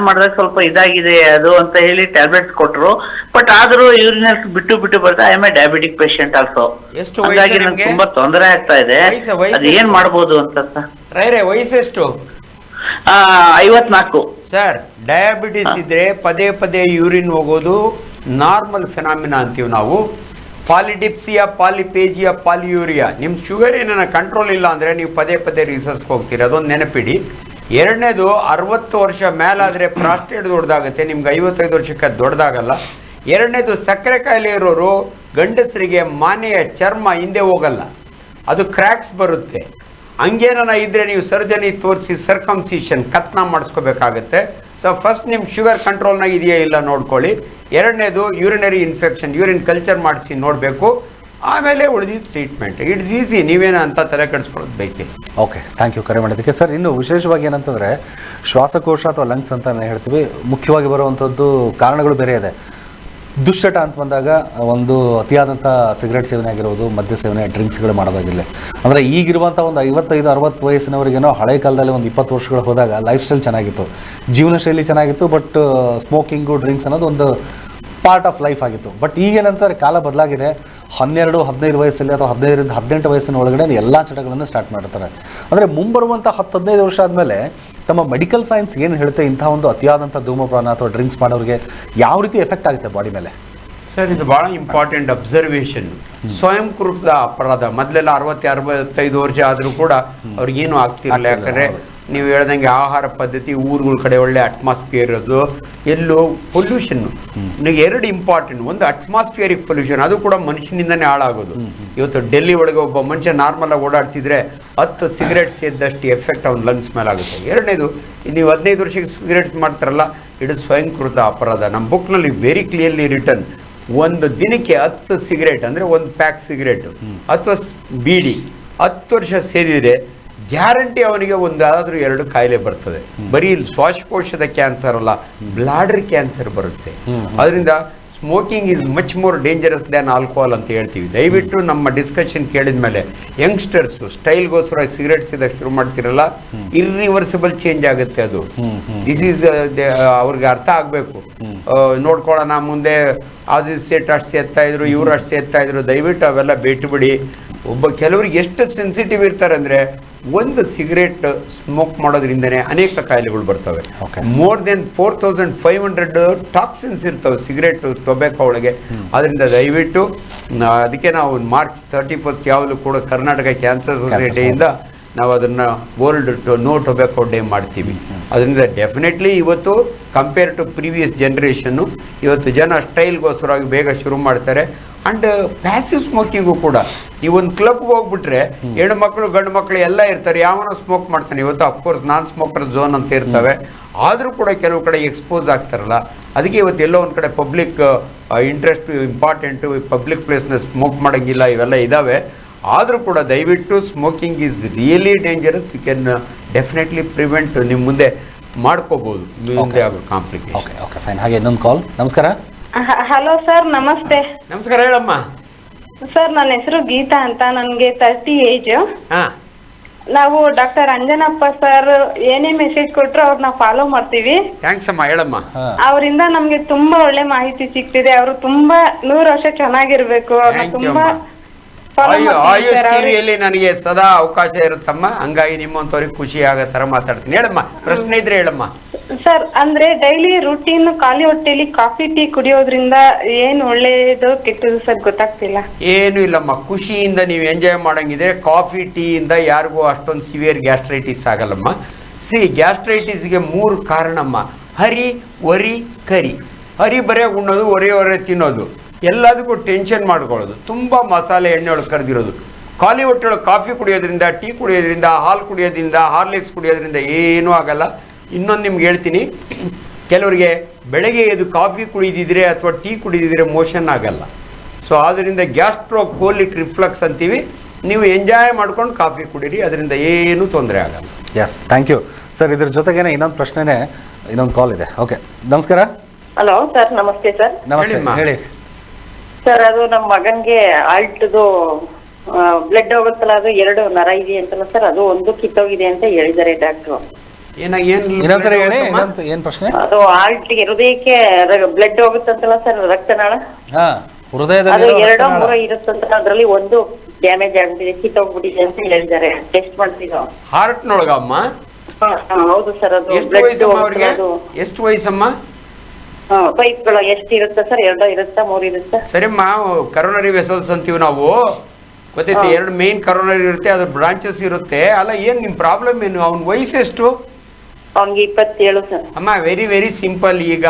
S7: ಮಾಡಿದಾಗ ಸ್ವಲ್ಪ ಇದಾಗಿದೆ ಅದು ಅಂತ ಹೇಳಿ ಟ್ಯಾಬ್ಲೆಟ್ಸ್ ಕೊಟ್ರು. ಬಟ್ ಆದ್ರೂ ಯೂರಿನಲ್ಸ್ ಬಿಟ್ಟು ಬರುತ್ತೆ. I am A diabetic patient also. ಹಾಗಾಗಿ ನಂಗೆ ತುಂಬಾ ತೊಂದರೆ ಆಗ್ತಾ ಇದೆ. ಅದು ಏನ್ ಮಾಡ್ಬೋದು ಅಂತ.
S2: ರೈರೇ ವಯಸ್ಸೆಷ್ಟು?
S7: 54.
S2: ಸರ್ ಡಯಾಬಿಟಿಸ್ ಇದ್ರೆ ಪದೇ ಪದೇ ಯೂರಿನ್ ಹೋಗೋದು ನಾರ್ಮಲ್ ಫೆನಾಮಿನಾ ಅಂತೀವಿ ನಾವು. ಪಾಲಿಡಿಪ್ಸಿಯಾ, ಪಾಲಿಪೇಜಿಯಾ, ಪಾಲಿಯೂರಿಯಾ, ನಿಮ್ಮ ಶುಗರ್ ಏನಾರ ಕಂಟ್ರೋಲ್ ಇಲ್ಲ ಅಂದರೆ ನೀವು ಪದೇ ಪದೇ ರಿಸರ್ಚ್ಗೆ ಹೋಗ್ತೀರಿ, ಅದೊಂದು ನೆನಪಿಡಿ. ಎರಡನೇದು 60 ವರ್ಷ ಮೇಲಾದರೆ ಪ್ರಾಸ್ಟೇಟ್ ದೊಡ್ಡದಾಗುತ್ತೆ, ನಿಮ್ಗೆ 55 ವರ್ಷಕ್ಕೆ ದೊಡ್ಡದಾಗಲ್ಲ. ಎರಡನೇದು ಸಕ್ಕರೆ ಕಾಯಿಲೆ ಇರೋರು ಗಂಡಸರಿಗೆ ಮಾನೆಯ ಚರ್ಮ ಹಿಂದೆ ಹೋಗಲ್ಲ, ಅದು ಕ್ರ್ಯಾಕ್ಸ್ ಬರುತ್ತೆ. ಹಂಗೇನ ಇದ್ದರೆ ನೀವು ಸರ್ಜರಿ ತೋರಿಸಿ ಸರ್ಕಮ್ಸಿಷನ್ ಕತ್ನ ಮಾಡಿಸ್ಕೋಬೇಕಾಗತ್ತೆ. ಸೊ ಫಸ್ಟ್ ನಿಮ್ಮ ಶುಗರ್ ಕಂಟ್ರೋಲ್ನಾಗ ಇದೆಯಾ ಇಲ್ಲ ನೋಡ್ಕೊಳ್ಳಿ. ಎರಡನೇದು ಯೂರಿನರಿ ಇನ್ಫೆಕ್ಷನ್, ಯೂರಿನ್ ಕಲ್ಚರ್ ಮಾಡಿಸಿ ನೋಡಬೇಕು. ಆಮೇಲೆ ಉಳಿದಿದ್ದು ಟ್ರೀಟ್ಮೆಂಟ್. ಇಟ್ಸ್ ಈಸಿ, ನೀವೇನೋ ಅಂತ ತಲೆ ಕೆಡಿಸ್ಕೊಳ್ಳೋದು ಬೇಕಿಲ್ಲ.
S1: ಓಕೆ, ಥ್ಯಾಂಕ್ ಯು ಕರೆ ಮಾಡೋದಕ್ಕೆ. ಸರ್, ಇನ್ನು ವಿಶೇಷವಾಗಿ ಏನಂತಂದರೆ ಶ್ವಾಸಕೋಶ ಅಥವಾ ಲಂಗ್ಸ್ ಅಂತ ಹೇಳ್ತೀವಿ, ಮುಖ್ಯವಾಗಿ ಬರುವಂಥದ್ದು ಕಾರಣಗಳು ಬೇರೆ ಇದೆ. ದುಶ್ಚಟ ಅಂತ ಬಂದಾಗ ಒಂದು ಅತಿಯಾದಂಥ ಸಿಗರೆಟ್ ಸೇವನೆ ಆಗಿರ್ಬೋದು, ಮದ್ಯ ಸೇವನೆ, ಡ್ರಿಂಕ್ಸ್ಗಳು ಮಾಡೋದಾಗಿರಲಿ. ಅಂದರೆ ಈಗಿರುವಂಥ ಒಂದು 55-60 ವಯಸ್ಸಿನವರಿಗೇನೋ ಹಳೆ ಕಾಲದಲ್ಲಿ ಒಂದು 20 ವರ್ಷಗಳು ಹೋದಾಗ ಲೈಫ್ ಸ್ಟೈಲ್ ಚೆನ್ನಾಗಿತ್ತು, ಜೀವನ ಶೈಲಿ ಚೆನ್ನಾಗಿತ್ತು, ಬಟ್ ಸ್ಮೋಕಿಂಗು, ಡ್ರಿಂಕ್ಸ್ ಅನ್ನೋದು ಒಂದು ಪಾರ್ಟ್ ಆಫ್ ಲೈಫ್ ಆಗಿತ್ತು. ಬಟ್ ಈಗೇನಂತಾರೆ ಕಾಲ ಬದಲಾಗಿದೆ. 12-15 ವಯಸ್ಸಲ್ಲಿ ಅಥವಾ 15-18 ವಯಸ್ಸಿನ ಒಳಗಡೆ ಎಲ್ಲ ಚಟಗಳನ್ನು ಸ್ಟಾರ್ಟ್ ಮಾಡ್ತಾರೆ. ಅಂದರೆ ಮುಂಬರುವಂಥ 10-15 ವರ್ಷ ಆದಮೇಲೆ ತಮ್ಮ ಮೆಡಿಕಲ್ ಸೈನ್ಸ್ ಏನು ಹೇಳುತ್ತೆ, ಇಂಥ ಒಂದು ಅತಿಯಾದಂಥ ಧೂಮಪಾನ ಅಥವಾ ಡ್ರಿಂಕ್ಸ್ ಮಾಡೋರಿಗೆ ಯಾವ ರೀತಿ ಎಫೆಕ್ಟ್ ಆಗುತ್ತೆ ಬಾಡಿ ಮೇಲೆ?
S2: ಸರ್, ಇದು ಭಾಳ ಇಂಪಾರ್ಟೆಂಟ್ ಅಬ್ಸರ್ವೇಷನ್. ಸ್ವಯಂಕೃತ ಅಪರಾಧ. ಮೊದಲೆಲ್ಲ 60-65 ವರ್ಷ ಆದರೂ ಕೂಡ ಅವ್ರಿಗೇನು ಆಗ್ತಿರಲಿಲ್ಲ. ಯಾಕಂದರೆ ನೀವು ಹೇಳ್ದಂಗೆ ಆಹಾರ ಪದ್ಧತಿ, ಊರುಗಳ ಕಡೆ ಒಳ್ಳೆ ಅಟ್ಮಾಸ್ಫಿಯರ್ ಇರೋದು, ಎಲ್ಲೋ ಪೊಲ್ಯೂಷನ್ನು. ಎರಡು ಇಂಪಾರ್ಟೆಂಟ್. ಒಂದು ಅಟ್ಮಾಸ್ಫಿಯರಿಕ್ ಪೊಲ್ಯೂಷನ್, ಅದು ಕೂಡ ಮನುಷ್ಯನಿಂದನೇ ಹಾಳಾಗೋದು. ಇವತ್ತು ಡೆಲ್ಲಿ ಒಳಗೆ ಒಬ್ಬ ಮನುಷ್ಯ ನಾರ್ಮಲಾಗಿ ಓಡಾಡ್ತಿದ್ರೆ 10 ಸಿಗರೇಟ್ ಸೇದ್ದಷ್ಟು ಎಫೆಕ್ಟ್ ಅವ್ನ ಲಂಗ್ಸ್ ಮೇಲೆ ಆಗುತ್ತೆ. ಎರಡನೇದು, ನೀವು 15 ವರ್ಷಕ್ಕೆ ಸಿಗರೇಟ್ ಮಾಡ್ತಾರಲ್ಲ, ಇದು ಸ್ವಯಂಕೃತ ಅಪರಾಧ. ನಮ್ಮ ಬುಕ್ನಲ್ಲಿ ವೆರಿ ಕ್ಲಿಯರ್ಲಿ ರಿಟರ್ನ್. ಒಂದು ದಿನಕ್ಕೆ 10 ಸಿಗರೇಟ್ ಅಂದರೆ 1 ಪ್ಯಾಕ್ ಸಿಗರೇಟು ಅಥವಾ ಬೀಡಿ 10 ವರ್ಷ ಸೇದಿದರೆ ಗ್ಯಾರಂಟಿ ಅವನಿಗೆ ಒಂದಾದರೂ 2 ಕಾಯಿಲೆ ಬರ್ತದೆ. ಬರೀ ಶ್ವಾಸಕೋಶದ ಕ್ಯಾನ್ಸರ್ ಅಲ್ಲ, ಬ್ಲಾಡರ್ ಕ್ಯಾನ್ಸರ್ ಬರುತ್ತೆ. ಅದರಿಂದ smoking is much more dangerous than alcohol ಅಂತ ಹೇಳ್ತೀವಿ. ದಯವಿಟ್ಟು ನಮ್ಮ ಡಿಸ್ಕಷನ್ ಕೇಳಿದ ಮೇಲೆ ಯಂಗ್ಸ್ಟರ್ಸು ಸ್ಟೈಲ್ಗೋಸ್ಕರ ಸಿಗರೇಟ್ ಸೇದಕ್ಕೆ ಶುರು ಮಾಡ್ತಿರಲ್ಲ, ಇರ್ರಿವರ್ಸಿಬಲ್ ಚೇಂಜ್ ಆಗುತ್ತೆ. ಅದು ದಿಸ್ ಈಸ್ ಅವ್ರಿಗೆ ಅರ್ಥ ಆಗಬೇಕು. ನೋಡ್ಕೊಳ್ಳೋಣ ಮುಂದೆ ಆಜಿಸ್ ಸೇಟ್ ಅಷ್ಟು ಸೇರ್ತಾ ಇದ್ರು, ಇವ್ರು ಅಷ್ಟು ಸೇರ್ತಾ ಇದ್ರು. ದಯವಿಟ್ಟು ಅವೆಲ್ಲ ಬಿಟ್ಟುಬಿಡಿ. ಕೆಲವ್ರಿಗೆ ಎಷ್ಟು ಸೆನ್ಸಿಟಿವ್ ಇರ್ತಾರೆ ಅಂದರೆ, ಒಂದು ಸಿಗರೇಟ್ ಸ್ಮೋಕ್ ಮಾಡೋದ್ರಿಂದನೇ ಅನೇಕ ಕಾಯಿಲೆಗಳು ಬರ್ತವೆ. ಮೋರ್ ದೆನ್ 4500 ಟಾಕ್ಸಿನ್ಸ್ ಇರ್ತವೆ ಸಿಗರೇಟ್, ಟೊಬ್ಯಾಕೋ ಒಳಗೆ. ಅದರಿಂದ ದಯವಿಟ್ಟು ಅದಕ್ಕೆ ನಾವು ಮಾರ್ಚ್ 31 ಯಾವಾಗಲೂ ಕೂಡ ಕರ್ನಾಟಕ ಕ್ಯಾನ್ಸರ್ ಸೊಸೈಟಿಯಿಂದ ನಾವು ಅದನ್ನು ವರ್ಲ್ಡ್ ನೋ ಟೊಬ್ಯಾಕೋ ಡೇ ಮಾಡ್ತೀವಿ. ಅದರಿಂದ ಡೆಫಿನೆಟ್ಲಿ ಇವತ್ತು ಕಂಪೇರ್ ಟು ಪ್ರೀವಿಯಸ್ ಜನ್ರೇಷನ್ನು ಇವತ್ತು ಜನ ಸ್ಟೈಲ್ಗೋಸ್ಕರವಾಗಿ ಬೇಗ ಶುರು ಮಾಡ್ತಾರೆ. ಆ್ಯಂಡ್ ಪ್ಯಾಸಿವ್ ಸ್ಮೋಕಿಂಗು ಕೂಡ. ನೀವೊಂದು ಕ್ಲಬ್ಗೆ ಹೋಗ್ಬಿಟ್ರೆ ಹೆಣ್ಮಕ್ಳು ಗಂಡು ಮಕ್ಕಳು ಎಲ್ಲ ಇರ್ತಾರೆ, ಯಾವನೋ ಸ್ಮೋಕ್ ಮಾಡ್ತಾನೆ. ಇವತ್ತು ಅಫ್ಕೋರ್ಸ್ ನಾನ್ ಸ್ಮೋಕರ್ ಝೋನ್ ಅಂತ ಇರ್ತವೆ, ಆದರೂ ಕೂಡ ಕೆಲವು ಕಡೆ ಎಕ್ಸ್ಪೋಸ್ ಆಗ್ತಾರಲ್ಲ. ಅದಕ್ಕೆ ಇವತ್ತು ಎಲ್ಲೋ ಒಂದು ಕಡೆ ಪಬ್ಲಿಕ್ ಇಂಟ್ರೆಸ್ಟ್ ಇಂಪಾರ್ಟೆಂಟು, ಪಬ್ಲಿಕ್ ಪ್ಲೇಸ್ನ ಸ್ಮೋಕ್ ಮಾಡೋಂಗಿಲ್ಲ, ಇವೆಲ್ಲ ಇದ್ದಾವೆ. ಆದರೂ ಕೂಡ ದಯವಿಟ್ಟು smoking is really dangerous. You can definitely prevent. ನಿಮ್ಮ ಮುಂದೆ ಮಾಡ್ಕೋಬೋದು, ಮುಂದೆ ಆಗೋ ಕಾಂಪ್ಲಿಕೇಶನ್.
S1: Okay okay fine. ಹಾಗೆ ಇನ್ನೊಂದು ಕಾಲ್. ನಮಸ್ಕಾರ.
S3: ಹಲೋ ಸರ್, ನಮಸ್ತೆ.
S2: ನಮಸ್ಕಾರ, ಹೇಳಮ್ಮ.
S3: ಸರ್, ನನ್ನ ಹೆಸರು ಗೀತಾ ಅಂತ, ನನಗೆ 30 ಏಜ್.
S2: ಹಾಂ,
S3: ನಾವು ಡಾಕ್ಟರ್ ಅಂಜನಪ್ಪ ಸರ್ ಏನೇ ಮೆಸೇಜ್ ಕೊಟ್ರು ಅವ್ರನ್ನ ಫಾಲೋ ಮಾಡ್ತೀವಿ.
S2: ಥ್ಯಾಂಕ್ಸ್ ಅಮ್ಮ, ಹೇಳಮ್ಮ.
S3: ಅವರಿಂದ ನಮ್ಗೆ ತುಂಬಾ ಒಳ್ಳೆ ಮಾಹಿತಿ ಸಿಗ್ತಿದೆ. ಅವರು ತುಂಬಾ 100 ವರ್ಷ ಚೆನ್ನಾಗಿರ್ಬೇಕು. ಅವ್ರನ್ನ ತುಂಬಾ
S2: ಆಯುಷ್ ಟಿವಿಯಲ್ಲಿ ನನಗೆ ಸದಾ ಅವಕಾಶ ಇರುತ್ತಮ್ಮ. ಹಂಗಾಗಿ ನಿಮ್ಮಂತವ್ರಿಗೆ ಖುಷಿ ಆಗೋ ತರ ಮಾತಾಡ್ತೀನಿ. ಹೇಳಮ್ಮ, ಪ್ರಶ್ನೆ ಇದ್ರೆ ಹೇಳಮ್ಮ.
S3: ಸರ್, ಅಂದ್ರೆ ಡೈಲಿ ರೂಟೀನ್ ಖಾಲಿ ಹೊಟ್ಟೆಲಿ ಕಾಫಿ ಟೀ ಕುಡಿಯೋದ್ರಿಂದ ಏನ್ ಒಳ್ಳೇದು ಕೆಟ್ಟದು ಸರ್ ಗೊತ್ತಾಗ್ತಿಲ್ಲ.
S2: ಏನು ಇಲ್ಲಮ್ಮ, ಖುಷಿಯಿಂದ ನೀವು ಎಂಜಾಯ್ ಮಾಡಂಗಿದ್ರೆ ಕಾಫಿ ಟೀಯಿಂದ ಯಾರಿಗೂ ಅಷ್ಟೊಂದು ಸಿವಿಯರ್ ಗ್ಯಾಸ್ಟ್ರೈಟಿಸ್ ಆಗಲ್ಲಮ್ಮ. ಗ್ಯಾಸ್ಟ್ರೈಟಿಸ್ಗೆ 3 ಕಾರಣಮ್ಮ. ಹರಿ, ವರಿ, ಕರಿ. ಹರಿ ಬರೇ ಉಣ್ಣೋದು, ಒರೆ ತಿನ್ನೋದು, ಎಲ್ಲದಕ್ಕೂ ಟೆನ್ಷನ್ ಮಾಡ್ಕೊಳ್ಳೋದು, ತುಂಬ ಮಸಾಲೆ ಎಣ್ಣೆ ಒಳಗೆ ಕರೆದಿರೋದು. ಖಾಲಿ ಹೊಟ್ಟೆಯೊಳಗೆ ಕಾಫಿ ಕುಡಿಯೋದ್ರಿಂದ, ಟೀ ಕುಡಿಯೋದ್ರಿಂದ, ಹಾಲು ಕುಡಿಯೋದ್ರಿಂದ, ಹಾರ್ಲಿಕ್ಸ್ ಕುಡಿಯೋದ್ರಿಂದ ಏನೂ ಆಗಲ್ಲ. ಇನ್ನೊಂದು ನಿಮ್ಗೆ ಹೇಳ್ತೀನಿ, ಕೆಲವರಿಗೆ ಬೆಳಗ್ಗೆ ಎದ್ದು ಕಾಫಿ ಕುಡಿದಿದ್ರೆ ಅಥವಾ ಟೀ ಕುಡಿದಿದ್ರೆ ಮೋಷನ್ ಆಗಲ್ಲ. ಸೊ ಆದ್ದರಿಂದ ಗ್ಯಾಸ್ಟ್ರೋಕೋಲಿಕ್ ರಿಫ್ಲಕ್ಸ್ ಅಂತೀವಿ. ನೀವು ಎಂಜಾಯ್ ಮಾಡ್ಕೊಂಡು ಕಾಫಿ ಕುಡೀರಿ, ಅದರಿಂದ ಏನೂ ತೊಂದರೆ ಆಗಲ್ಲ.
S1: Yes, thank you sir. ಇದ್ರ ಜೊತೆಗೇನೆ ಇನ್ನೊಂದು ಕಾಲ್ ಇದೆ. ಓಕೆ, ನಮಸ್ಕಾರ.
S5: ಹಲೋ ಸರ್, ನಮಸ್ತೆ ಸರ್.
S1: ನಮಸ್ತೆ, ಹೇಳಿ
S5: ಸರ್. ಅದು ನಮ್ಮ ಮಗನ್ಗೆ ಆಲ್ಟ್ದು ಬ್ಲಡ್ ಹೋಗುತ್ತಲ್ಲ, ಅದು 2 ನರ ಇದೆ ಅಂತಲ್ಲ ಸರ್, ಅದು ಒಂದು ಕಿತ್ತೋಗಿದೆ ಅಂತ ಹೇಳಿದ್ದಾರೆ ಡಾಕ್ಟ್ರು.
S1: ಇನ್ನೊಂದ್ಸರಿ ಹೇಳಿ, ಏನ್ ಪ್ರಶ್ನೆ?
S5: ಅದು ಆಲ್ಟ್ ಹೃದಯಕ್ಕೆ ಬ್ಲಡ್ ಹೋಗುತ್ತಂತಲ್ಲ ಸರ್, ರಕ್ತನಾಳ.
S1: ಹೃದಯದಲ್ಲಿ
S5: 2-3 ಇರುತ್ತಂತ, ಅದ್ರಲ್ಲಿ ಒಂದು ಡ್ಯಾಮೇಜ್ ಆಗ್ಬಿಟ್ಟಿದೆ, ಕಿತ್ತೋಗ್ಬಿಟ್ಟಿದೆ ಅಂತ ಹೇಳಿದ್ದಾರೆ. ಟೆಸ್ಟ್ ಮಾಡ್ತಿದ್ದೋ.
S2: ಹಾರ್ಟ್ನೊಳಗಮ್ಮ?
S5: ಹೌದು ಸರ್. ಅದು
S2: ಎಷ್ಟು ವಯಸ್ಸಮ್ಮ ಅವ್ರಿಗೆ? ಎಷ್ಟು ವಯಸ್ಸಮ್ಮ?
S5: ಪೈಪ್ಗಳು ಎಷ್ಟು ಇರುತ್ತೆ ಸರ್? 2 ಇರುತ್ತಾ 3 ಇರುತ್ತಾ?
S2: ಸರಿಮ್ಮ, ಕರೋನರಿ ವೆಸಲ್ಸ್ ಅಂತೀವಿ ನಾವು, ಗೊತ್ತೈತಿ? 2 ಮೇನ್ ಕರೋನರಿ ಇರುತ್ತೆ, ಅದ್ರ ಬ್ರಾಂಚಸ್ ಇರುತ್ತೆ. ಅಲ್ಲ, ಏನ್ ನಿಮ್ ಪ್ರಾಬ್ಲಮ್ ಏನು? ಅವ್ನ ವಯಸ್ಸೆಷ್ಟು?
S5: ಅವ್ನಿಗೆ 27 ಸರ್.
S2: ಅಮ್ಮ, ವೆರಿ ವೆರಿ ಸಿಂಪಲ್. ಈಗ